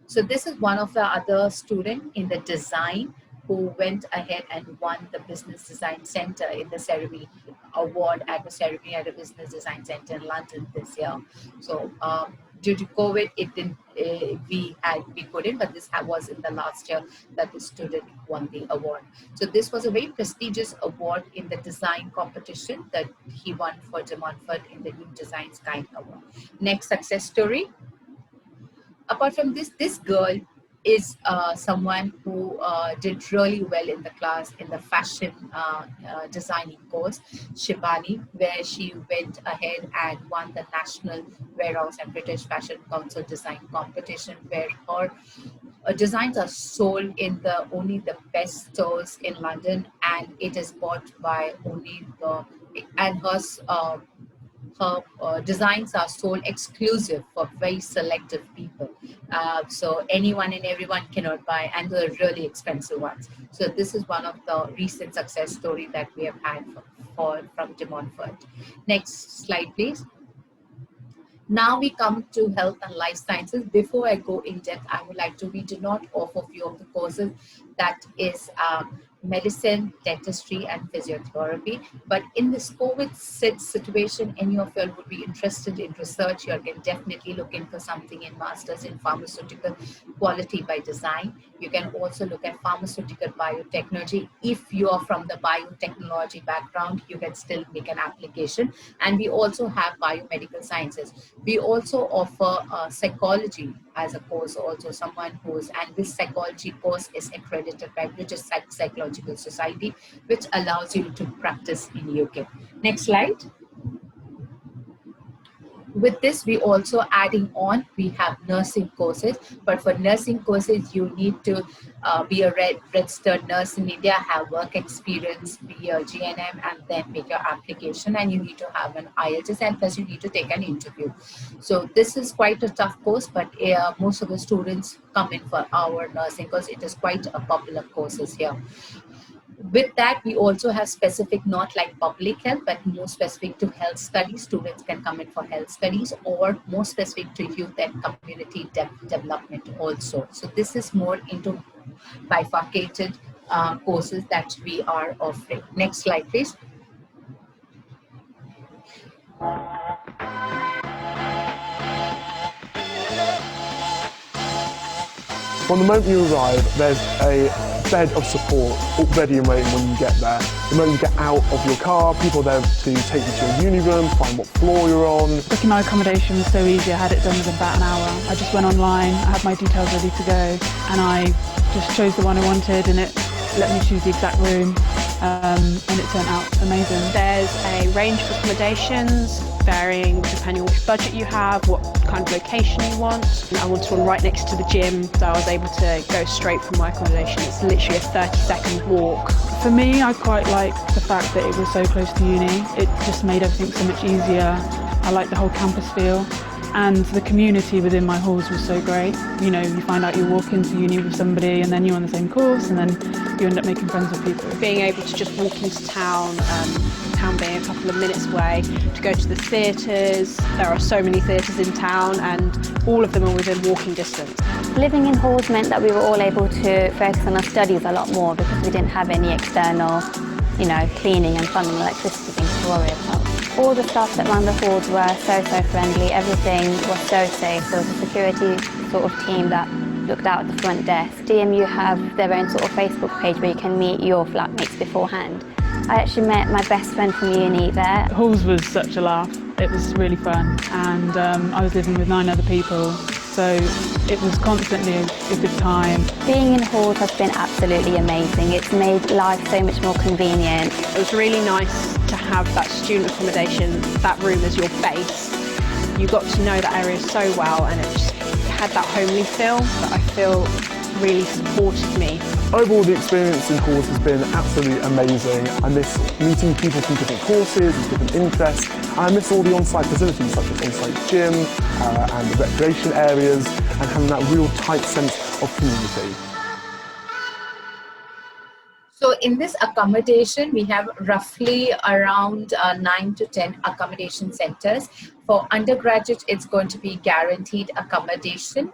So this is one of the other student in the design who went ahead and won the Business Design Center in the ceremony award at the ceremony at the Business Design Center in London this year. So due to COVID, we couldn't, but this was in the last year that the student won the award. So this was a very prestigious award in the design competition that he won for De Montfort in the New Design Sky Award. Next success story. Apart from this girl is someone who did really well in the class in the fashion designing course, Shivani, where she went ahead and won the National Warehouse and British Fashion Council design competition, where her designs are sold in only the best stores in London, and it is bought by only her designs are sold exclusive for very selective people. So anyone and everyone cannot buy, and they're really expensive ones. So this is one of the recent success story that we have had from De Montfort. Next slide, please. Now we come to health and life sciences. Before I go in depth, I would like to, we do not offer a few of the courses, that is medicine, dentistry, and physiotherapy. But in this COVID situation, any of you would be interested in research, you can definitely look into something in Masters in Pharmaceutical Quality by Design. You can also look at pharmaceutical biotechnology. If you are from the biotechnology background, you can still make an application. And we also have biomedical sciences. We also offer psychology as a course, also someone who's, and this psychology course is accredited by British Psychological Society, which allows you to practice in UK. Next slide. With this, we also adding on, we have nursing courses, but for nursing courses, you need to be a registered nurse in India, have work experience, be a GNM, and then make your application, and you need to have an IELTS, and plus you need to take an interview. So this is quite a tough course, but most of the students come in for our nursing course. It is quite a popular courses here. With that, we also have specific, not like public health, but more specific to health studies. Students can come in for health studies, or more specific to youth and community development also. So this is more into bifurcated courses that we are offering. Next slide, please. From the moment you arrive, there's a bed of support already waiting when you get there. The moment you get out of your car, people are there to take you to your uni room, find what floor you're on. Booking my accommodation was so easy, I had it done within about an hour. I just went online, I had my details ready to go, and I just chose the one I wanted, and it let me choose the exact room, and it turned out amazing. There's a range of accommodations, varying depending on which budget you have, what kind of location you want. I wanted one right next to the gym, so I was able to go straight from my accommodation. It's literally a 30-second walk. For me, I quite liked the fact that it was so close to uni. It just made everything so much easier. I liked the whole campus feel. And the community within my halls was so great. You know, you find out you walk into uni with somebody and then you're on the same course and then you end up making friends with people. Being able to just walk into town, town being a couple of minutes away, to go to the theatres. There are so many theatres in town and all of them are within walking distance. Living in halls meant that we were all able to focus on our studies a lot more because we didn't have any external, cleaning and plumbing, electricity things to worry about. All the staff that ran the halls were so friendly. Everything was so safe. There was a security sort of team that looked out at the front desk. DMU have their own sort of Facebook page where you can meet your flatmates beforehand. I actually met my best friend from uni there. Halls was such a laugh. It was really fun, and I was living with 9 other people, so it was constantly a good time. Being in halls has been absolutely amazing. It's made life so much more convenient. It was really nice to have that student accommodation, that room as your base. You got to know that area so well, and it just had that homely feel that I feel really supported me. Overall, the experience in halls has been absolutely amazing. I miss meeting people from different courses and different interests. I miss all the on-site facilities such as on-site gym and the recreation areas, and having that real tight sense of community. So in this accommodation, we have roughly around 9 to 10 accommodation centers. For undergraduate, it's going to be guaranteed accommodation.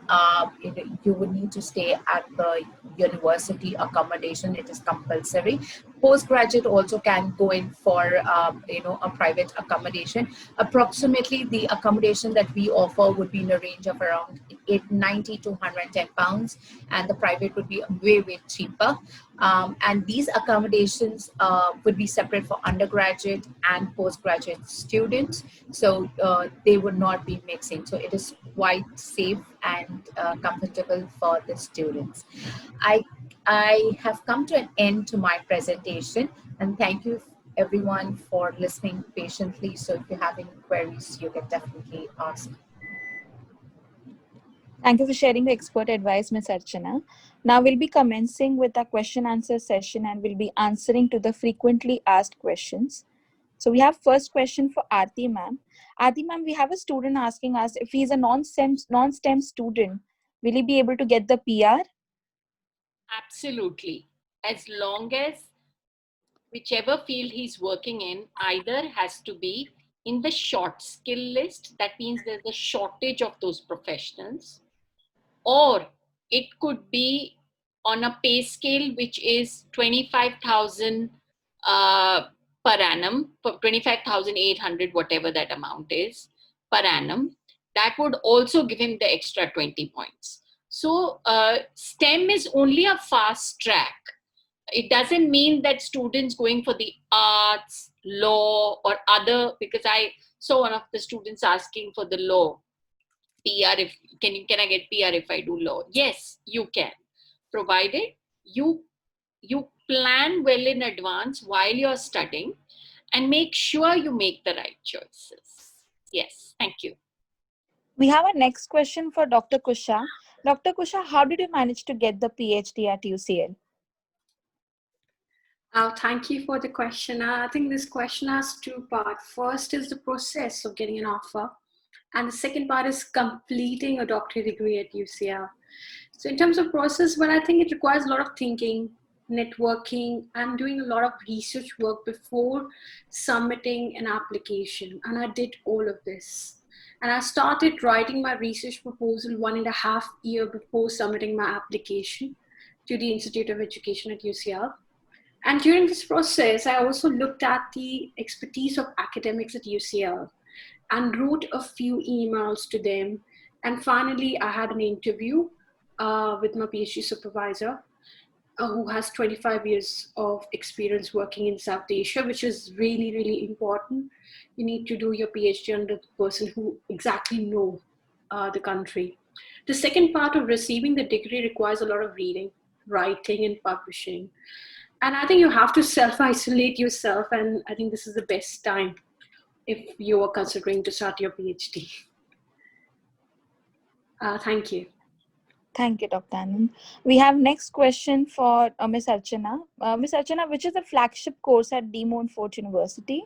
You would need to stay at the university accommodation. It is compulsory. Postgraduate also can go in for a private accommodation. Approximately the accommodation that we offer would be in a range of around 90 to 110 pounds, and the private would be way cheaper. And these accommodations would be separate for undergraduate and postgraduate students, so they would not be mixing. So it is quite safe and comfortable for the students. I have come to an end to my presentation, and thank you everyone for listening patiently. So if you have any queries, you can definitely ask. Thank you for sharing the expert advice, Ms. Archana. Now we'll be commencing with the question answer session, and we'll be answering to the frequently asked questions. So we have first question for Aarti ma'am. Aarti ma'am, we have a student asking us if he's a non-STEM student, will he be able to get the PR? Absolutely. As long as whichever field he's working in either has to be in the short skill list, that means there's a shortage of those professionals, or it could be on a pay scale which is 25,000 per annum, 25,800, whatever that amount is per annum. That would also give him the extra 20 points. So STEM is only a fast track. It doesn't mean that students going for the arts, law, or other, because I saw one of the students asking for the law PR. Can I get PR if I do law? Yes, you can, provided you plan well in advance while you're studying and make sure you make the right choices. Yes, thank you. We have a next question for Dr. Kusha. Dr. Kusha, how did you manage to get the PhD at UCL? Thank you for the question. I think this question has 2 parts. First is the process of getting an offer, and the second part is completing a doctorate degree at UCL. So in terms of process, well, I think it requires a lot of thinking, networking, and doing a lot of research work before submitting an application. And I did all of this. And I started writing my research proposal 1.5 years before submitting my application to the Institute of Education at UCL. And during this process, I also looked at the expertise of academics at UCL and wrote a few emails to them. And finally, I had an interview with my PhD supervisor, who has 25 years of experience working in South Asia, which is really, really important. You need to do your PhD under the person who exactly know the country. The second part of receiving the degree requires a lot of reading, writing, and publishing. And I think you have to self-isolate yourself, and I think this is the best time if you are considering to start your PhD. Thank you. Thank you, Dr. Anand. We have next question for Ms. Archana. Ms. Archana, which is the flagship course at De Montfort University?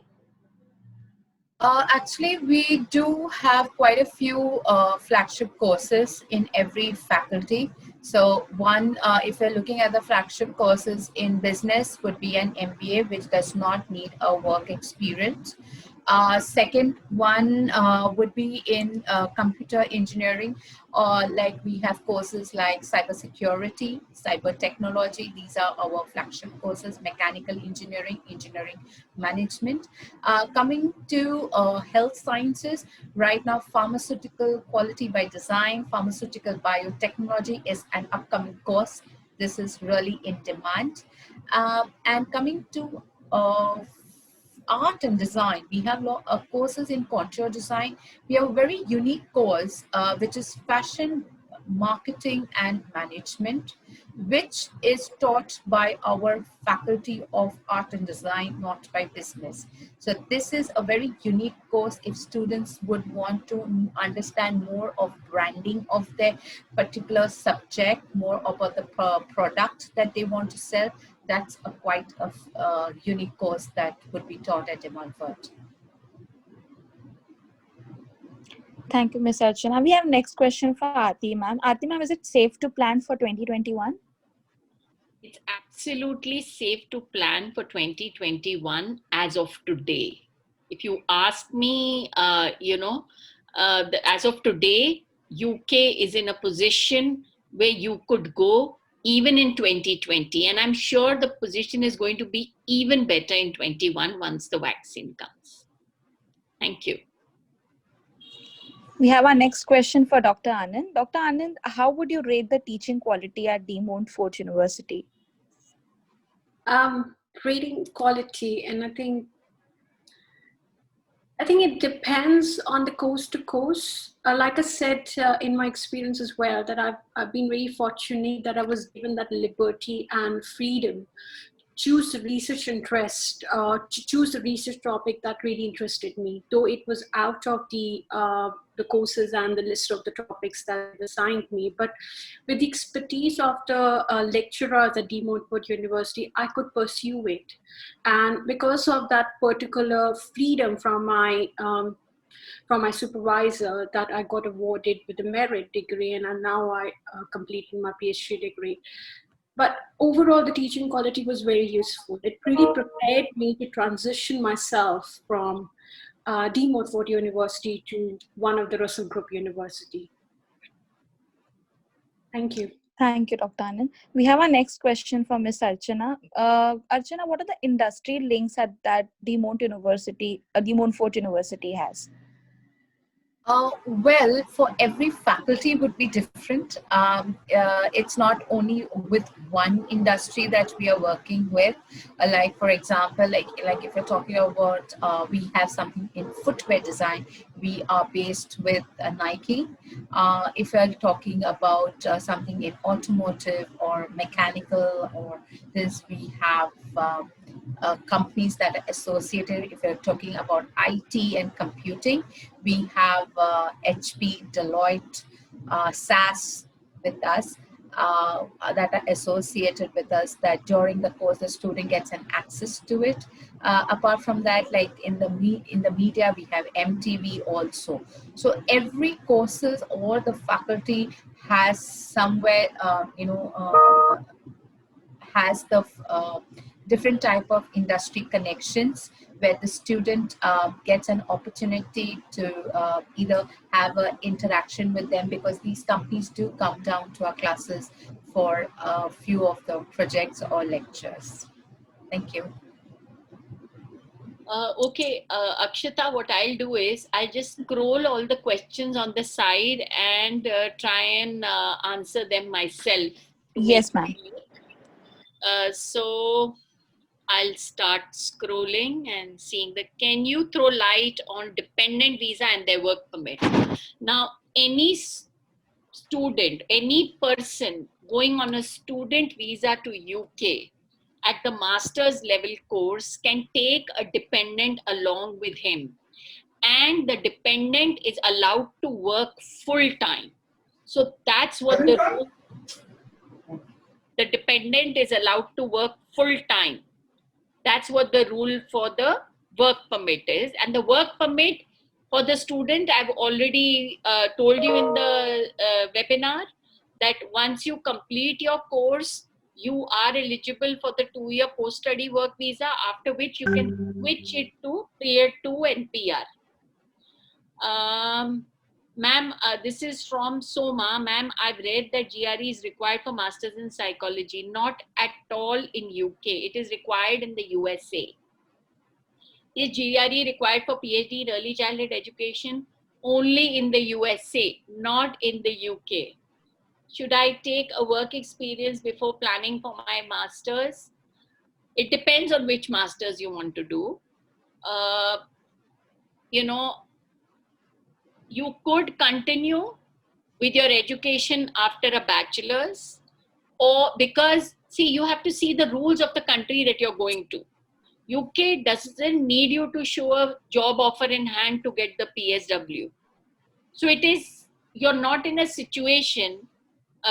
Actually, we do have quite a few flagship courses in every faculty. So one, if you're looking at the flagship courses in business, would be an MBA, which does not need a work experience. Second one would be in computer engineering, or like we have courses like cybersecurity, cyber technology. These are our flagship courses. Mechanical engineering, engineering management. Coming to health sciences, right now pharmaceutical quality by design, pharmaceutical biotechnology is an upcoming course. This is really in demand. And coming to art and design, we have courses in contour design. We have a very unique course which is fashion marketing and management, which is taught by our faculty of art and design, not by business. So this is a very unique course if students would want to understand more of branding of their particular subject, more about the product that they want to sell. That's quite a unique course that would be taught at De Montfort. Thank you, Ms. Archana. We have next question for Aarti ma'am. Aarti ma'am, is it safe to plan for 2021? It's absolutely safe to plan for 2021 as of today. If you ask me, as of today, UK is in a position where you could go even in 2020. And I'm sure the position is going to be even better in 21 once the vaccine comes. Thank you. We have our next question for Dr. Anand. Dr. Anand, how would you rate the teaching quality at De Montfort University? Rating quality, and I think it depends on the course to course. Like I said in my experience as well, that I've been very fortunate that I was given that liberty and freedom to choose the research interest, to choose the research topic that really interested me, though it was out of the courses and the list of the topics that assigned me. But with the expertise of the lecturers at De Montfort University, I could pursue it. And because of that particular freedom from my supervisor, that I got awarded with a merit degree, and now I completed my PhD degree. But overall, the teaching quality was very useful. It really prepared me to transition myself from De Montfort University to one of the Russell Group University. Thank you. Thank you, Dr. Anand. We have our next question for Ms. Archana. Archana, what are the industry links that De Montfort University has? Well, for every faculty would be different. It's not only with one industry that we are working with. Like for example, like if you're talking about, we have something in footwear design. We are based with Nike. If you're talking about something in automotive or mechanical or this, we have companies that are associated. If you're talking about IT and computing, we have HP, Deloitte, SAS with us that are associated with us, that during the course the student gets an access to it. Apart from that, like in the media, we have MTV also. So every courses or the faculty has somewhere, has the different type of industry connections where the student gets an opportunity to either have an interaction with them, because these companies do come down to our classes for a few of the projects or lectures. Thank you. Okay, Akshita, what I'll do is I'll just scroll all the questions on the side and try and answer them myself. Yes, ma'am. So I'll start scrolling and seeing that. Can you throw light on dependent visa and their work permit? Now, any student, any person going on a student visa to UK at the master's level course can take a dependent along with him. And the dependent is allowed to work full time. So that's what the rule. The dependent is allowed to work full time. That's what the rule for the work permit is. And the work permit for the student, I've already told you in the webinar, that once you complete your course, you are eligible for the 2-year post-study work visa, after which you can switch it to Tier 2 and PR. Ma'am, this is from Soma. Ma'am, I've read that GRE is required for Masters in Psychology. Not at all in UK. It is required in the USA. Is GRE required for PhD in early childhood education? Only in the USA, not in the UK. Should I take a work experience before planning for my Masters? It depends on which Masters you want to do. You know, you could continue with your education after a bachelor's, or because, see, you have to see the rules of the country that you're going to. UK doesn't need you to show a job offer in hand to get the PSW. So it is, you're not in a situation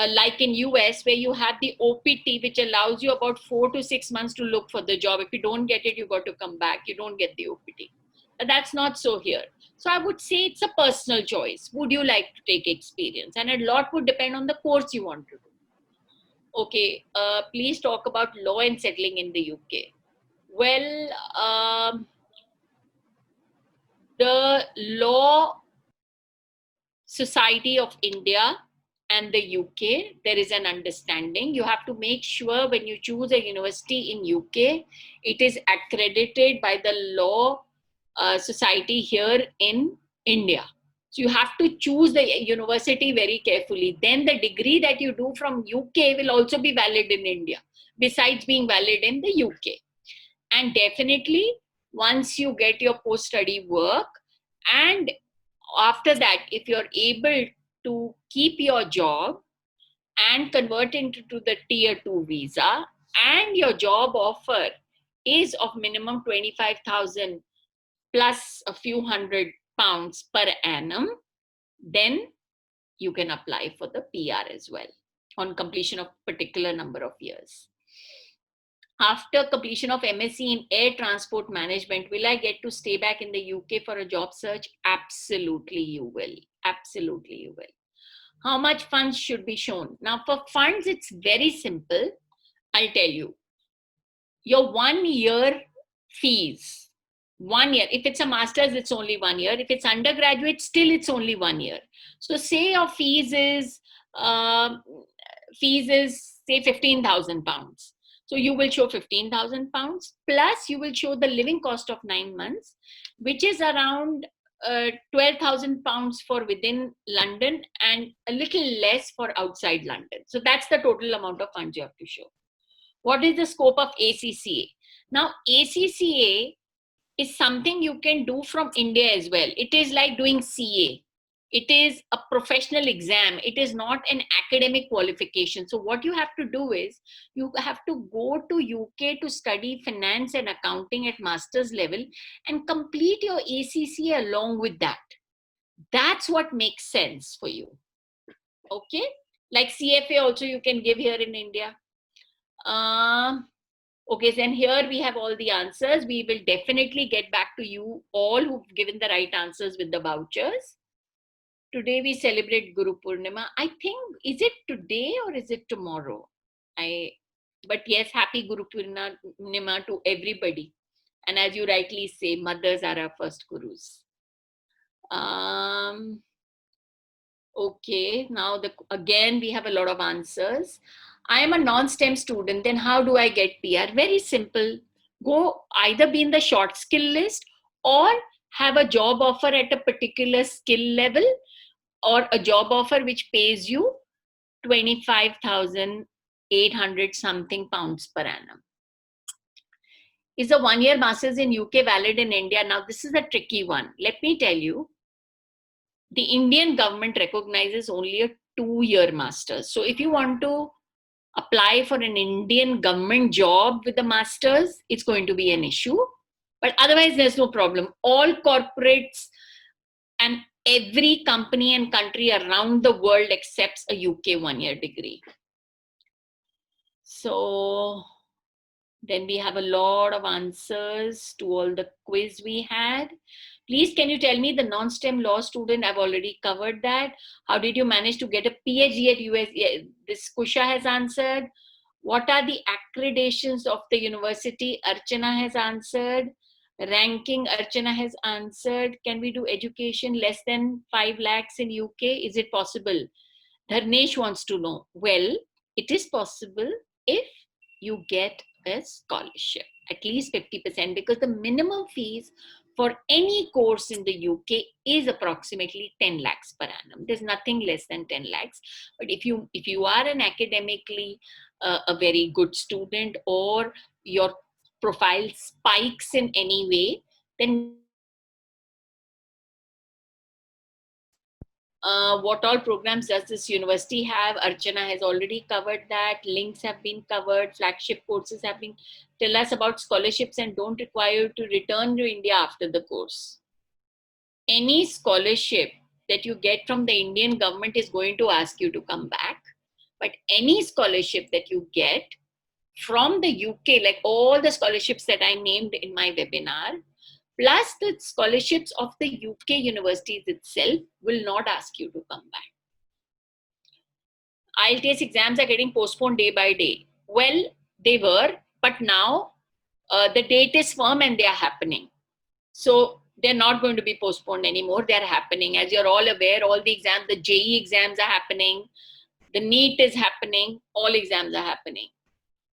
like in US where you have the OPT, which allows you about 4 to 6 months to look for the job. If you don't get it, you got to come back. You don't get the OPT. But that's not so here. So I would say it's a personal choice. Would you like to take experience? And a lot would depend on the course you want to do. Okay, please talk about law and settling in the UK. Well, the Law Society of India and the UK, there is an understanding. You have to make sure when you choose a university in UK, it is accredited by the Law Society here in India. So you have to choose the university very carefully. Then the degree that you do from UK will also be valid in India, besides being valid in the UK. And definitely, once you get your post-study work, and after that, if you're able to keep your job and convert into the Tier 2 visa, and your job offer is of minimum 25,000 plus a few £100 per annum, then you can apply for the PR as well on completion of particular number of years. After completion of MSc in Air Transport Management, will I get to stay back in the UK for a job search? Absolutely you will. Absolutely you will. How much funds should be shown? Now for funds, it's very simple. I'll tell you. Your 1 year fees, 1 year. If it's a master's, it's only 1 year. If it's undergraduate, still it's only 1 year. So say your fees is say £15,000. So you will show £15,000 plus you will show the living cost of 9 months, which is around £12,000 for within London and a little less for outside London. So that's the total amount of funds you have to show. What is the scope of ACCA? Now, ACCA is something you can do from India as well. It is like doing CA. It is a professional exam. It is not an academic qualification. So what you have to do is you have to go to UK to study finance and accounting at master's level and complete your ACCA along with that. That's what makes sense for you. Okay? Like CFA also you can give here in India. Okay, then here we have all the answers. We will definitely get back to you all who've given the right answers with the vouchers. Today we celebrate Guru Purnima. I think, is it today or is it tomorrow? But yes, happy Guru Purnima to everybody. And as you rightly say, mothers are our first gurus. Okay, now again we have a lot of answers. I am a non-STEM student, then how do I get PR? Very simple. Go either be in the short skill list or have a job offer at a particular skill level, or a job offer which pays you 25,800 something pounds per annum. Is a 1 year master's in UK valid in India? Now this is a tricky one. Let me tell you, the Indian government recognizes only a 2-year master's. So if you want to apply for an Indian government job with a master's, it's going to be an issue. But otherwise, there's no problem. All corporates and every company and country around the world accepts a UK 1-year degree. So then we have a lot of answers to all the quiz we had. Please, can you tell me the non-STEM law student? I've already covered that. How did you manage to get a PhD at US? Yeah, this Kusha has answered. What are the accreditations of the university? Archana has answered. Ranking, Archana has answered. Can we do education less than 5 lakhs in UK? Is it possible? Dharnesh wants to know. Well, it is possible if you get a scholarship, at least 50%, because the minimum fees for any course in the UK is approximately 10 lakhs per annum. There's nothing less than 10 lakhs. But if you are an academically a very good student, or your profile spikes in any way, then what all programs does this university have? Archana has already covered that. Links have been covered. Flagship courses have been. Tell us about scholarships and don't require you to return to India after the course. Any scholarship that you get from the Indian government is going to ask you to come back. But any scholarship that you get from the UK, like all the scholarships that I named in my webinar, plus the scholarships of the UK universities itself, will not ask you to come back. IELTS exams are getting postponed day by day. Well, they were, but now the date is firm and they are happening. So they're not going to be postponed anymore. They're happening. As you're all aware, all the exams, the JEE exams are happening. The NEET is happening. All exams are happening.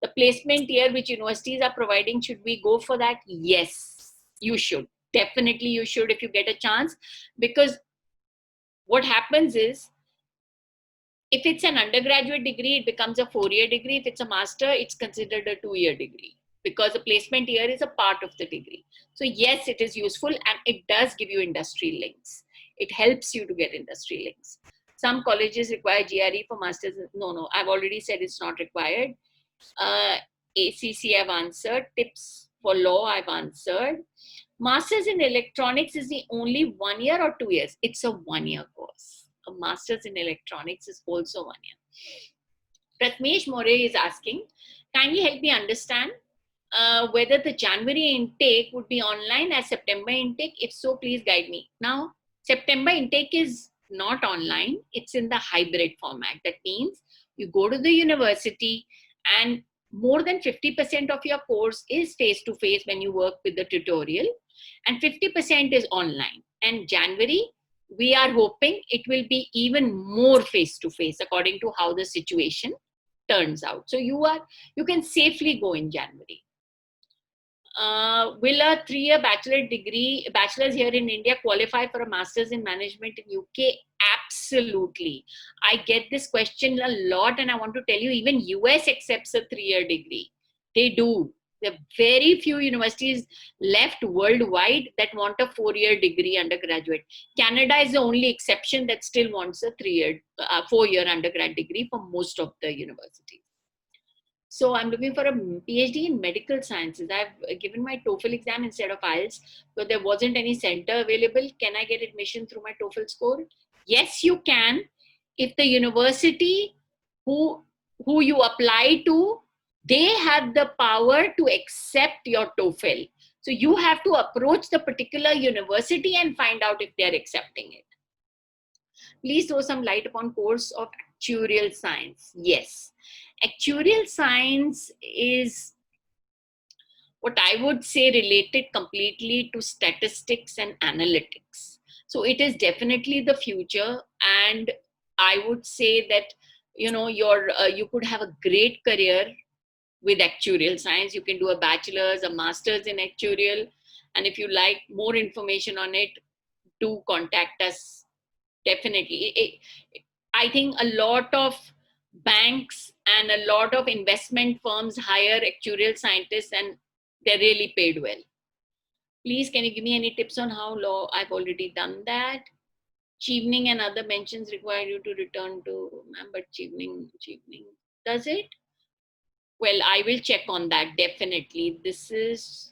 The placement year which universities are providing, should we go for that? Yes, you should. Definitely you should if you get a chance. Because what happens is, if it's an undergraduate degree, it becomes a 4-year degree. If it's a master, it's considered a 2-year degree, because the placement year is a part of the degree. So yes, it is useful and it does give you industry links. It helps you to get industry links. Some colleges require GRE for masters. No, I've already said it's not required. ACC I've answered. Tips for law I've answered. Masters in electronics is the only 1 year or 2 years? It's a 1-year course. A master's in electronics is also 1 year. Pratmesh More is asking, kindly help me understand whether the January intake would be online as September intake. If so, please guide me. Now, September intake is not online. It's in the hybrid format. That means you go to the university and more than 50% of your course is face-to-face when you work with the tutorial, and 50% is online. And January, we are hoping it will be even more face-to-face according to how the situation turns out. So you can safely go in January. Will a 3-year bachelor's here in India qualify for a master's in management in UK? Absolutely. I get this question a lot, and I want to tell you, even US accepts a 3-year degree. They do. There are very few universities left worldwide that want a 4-year degree undergraduate. Canada is the only exception that still wants a 4-year undergrad degree for most of the universities. So I'm looking for a PhD in medical sciences. I've given my TOEFL exam instead of IELTS, but there wasn't any center available. Can I get admission through my TOEFL score? Yes, you can. If the university who you apply to, they have the power to accept your TOEFL. So you have to approach the particular university and find out if they're accepting it. Please throw some light upon course of actuarial science. Yes. Actuarial science is what I would say related completely to statistics and analytics. So it is definitely the future, and I would say that you could have a great career with actuarial science. You can do a bachelor's, a master's in actuarial, and if you like more information on it, do contact us. Definitely. I think a lot of banks and a lot of investment firms hire actuarial scientists, and they're really paid well. Please, can you give me any tips on how law? I've already done that. Chevening and other mentions require you to return to, but chevening, does it? Well, I will check on that, definitely. This is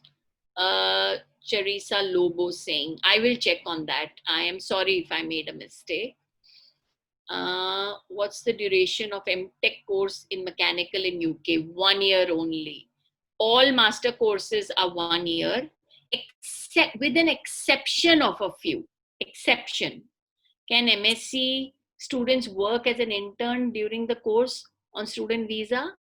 Charissa Lobo saying, I will check on that. I am sorry if I made a mistake. What's the duration of MTech course in mechanical in UK? 1 year only. All master courses are 1 year, except except with an exception of a few. Exception. Can MSc students work as an intern during the course on student visa?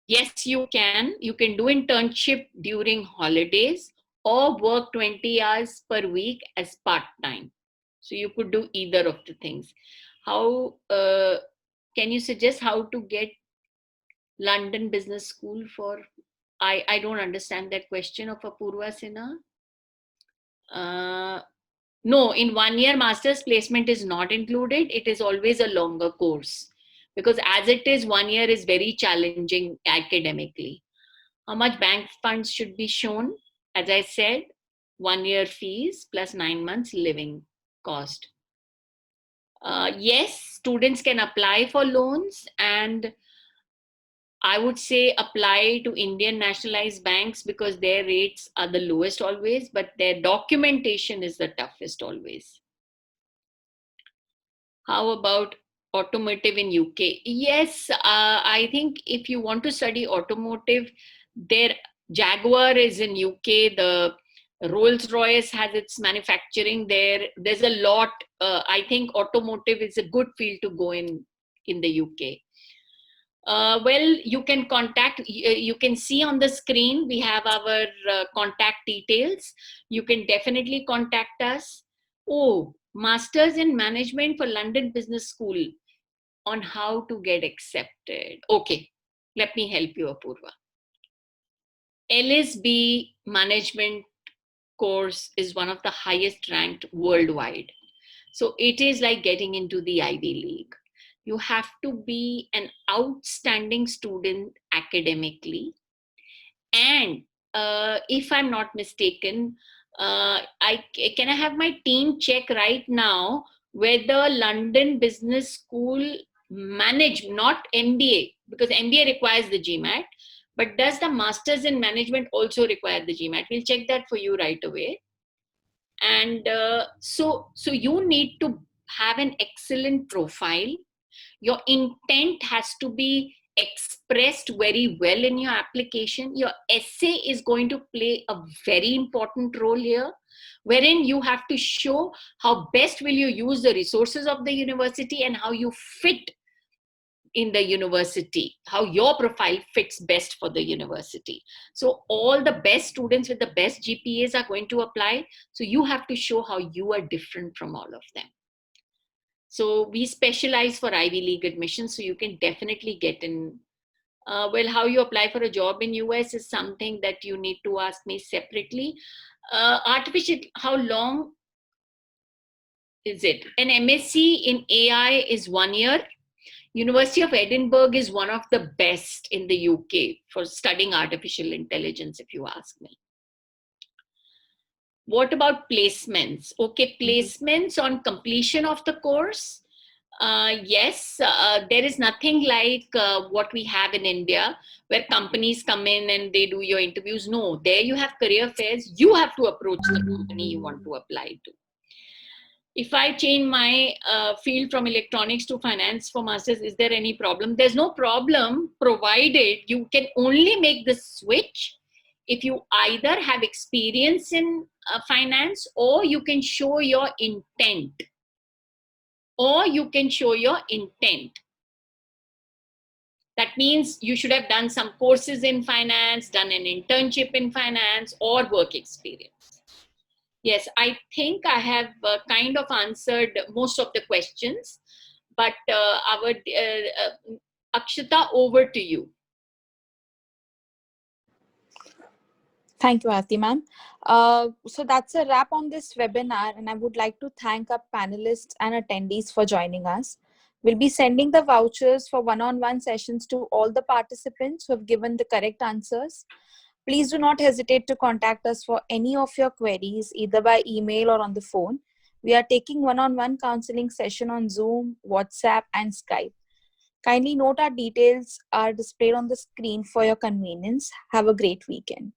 Yes, you can. You can do internship during holidays or work 20 hours per week as part-time. So you could do either of the things. How can you suggest how to get London Business School for? I don't understand that question of Apurva Sinha. No, in 1 year master's placement is not included. It is always a longer course because as it is, 1 year is very challenging academically. How much bank funds should be shown? As I said, 1 year fees plus 9 months living cost. Yes, students can apply for loans, and I would say apply to Indian nationalized banks because their rates are the lowest always, but their documentation is the toughest always. How about automotive in UK? Yes, I think if you want to study automotive, their Jaguar is in UK, the Rolls-Royce has its manufacturing there. There's a lot. I think automotive is a good field to go in the UK. Well, you can contact, you can see on the screen, we have our contact details. You can definitely contact us. Oh, Masters in Management for London Business School on how to get accepted. Okay, let me help you, Apurva. LSB Management course is one of the highest ranked worldwide. So it is like getting into the Ivy League. You have to be an outstanding student academically. And if I'm not mistaken, can I have my team check right now whether London Business School not MBA, because MBA requires the GMAT, but does the Masters in Management also require the GMAT? We'll check that for you right away. And so you need to have an excellent profile. Your intent has to be expressed very well in your application. Your essay is going to play a very important role here, wherein you have to show how best will you use the resources of the university and how you fit in the university, how your profile fits best for the university. So all the best students with the best GPAs are going to apply. So you have to show how you are different from all of them. So we specialize for Ivy League admissions, so you can definitely get in. Well, how you apply for a job in US is something that you need to ask me separately. How long is it? An MSc in AI is 1 year. University of Edinburgh is one of the best in the UK for studying artificial intelligence, if you ask me. What about placements? Okay, placements on completion of the course. Yes, there is nothing like what we have in India, where companies come in and they do your interviews. No, there you have career fairs. You have to approach the company you want to apply to. If I change my field from electronics to finance for masters, is there any problem? There's no problem, provided you can only make the switch if you either have experience in finance, or you can show your intent. That means you should have done some courses in finance, done an internship in finance, or work experience. Yes, I think I have kind of answered most of the questions, but Akshita, over to you. Thank you, Aarti ma'am. So that's a wrap on this webinar, and I would like to thank our panelists and attendees for joining us. We'll be sending the vouchers for one-on-one sessions to all the participants who have given the correct answers. Please do not hesitate to contact us for any of your queries, either by email or on the phone. We are taking one-on-one counseling session on Zoom, WhatsApp, and Skype. Kindly note our details are displayed on the screen for your convenience. Have a great weekend.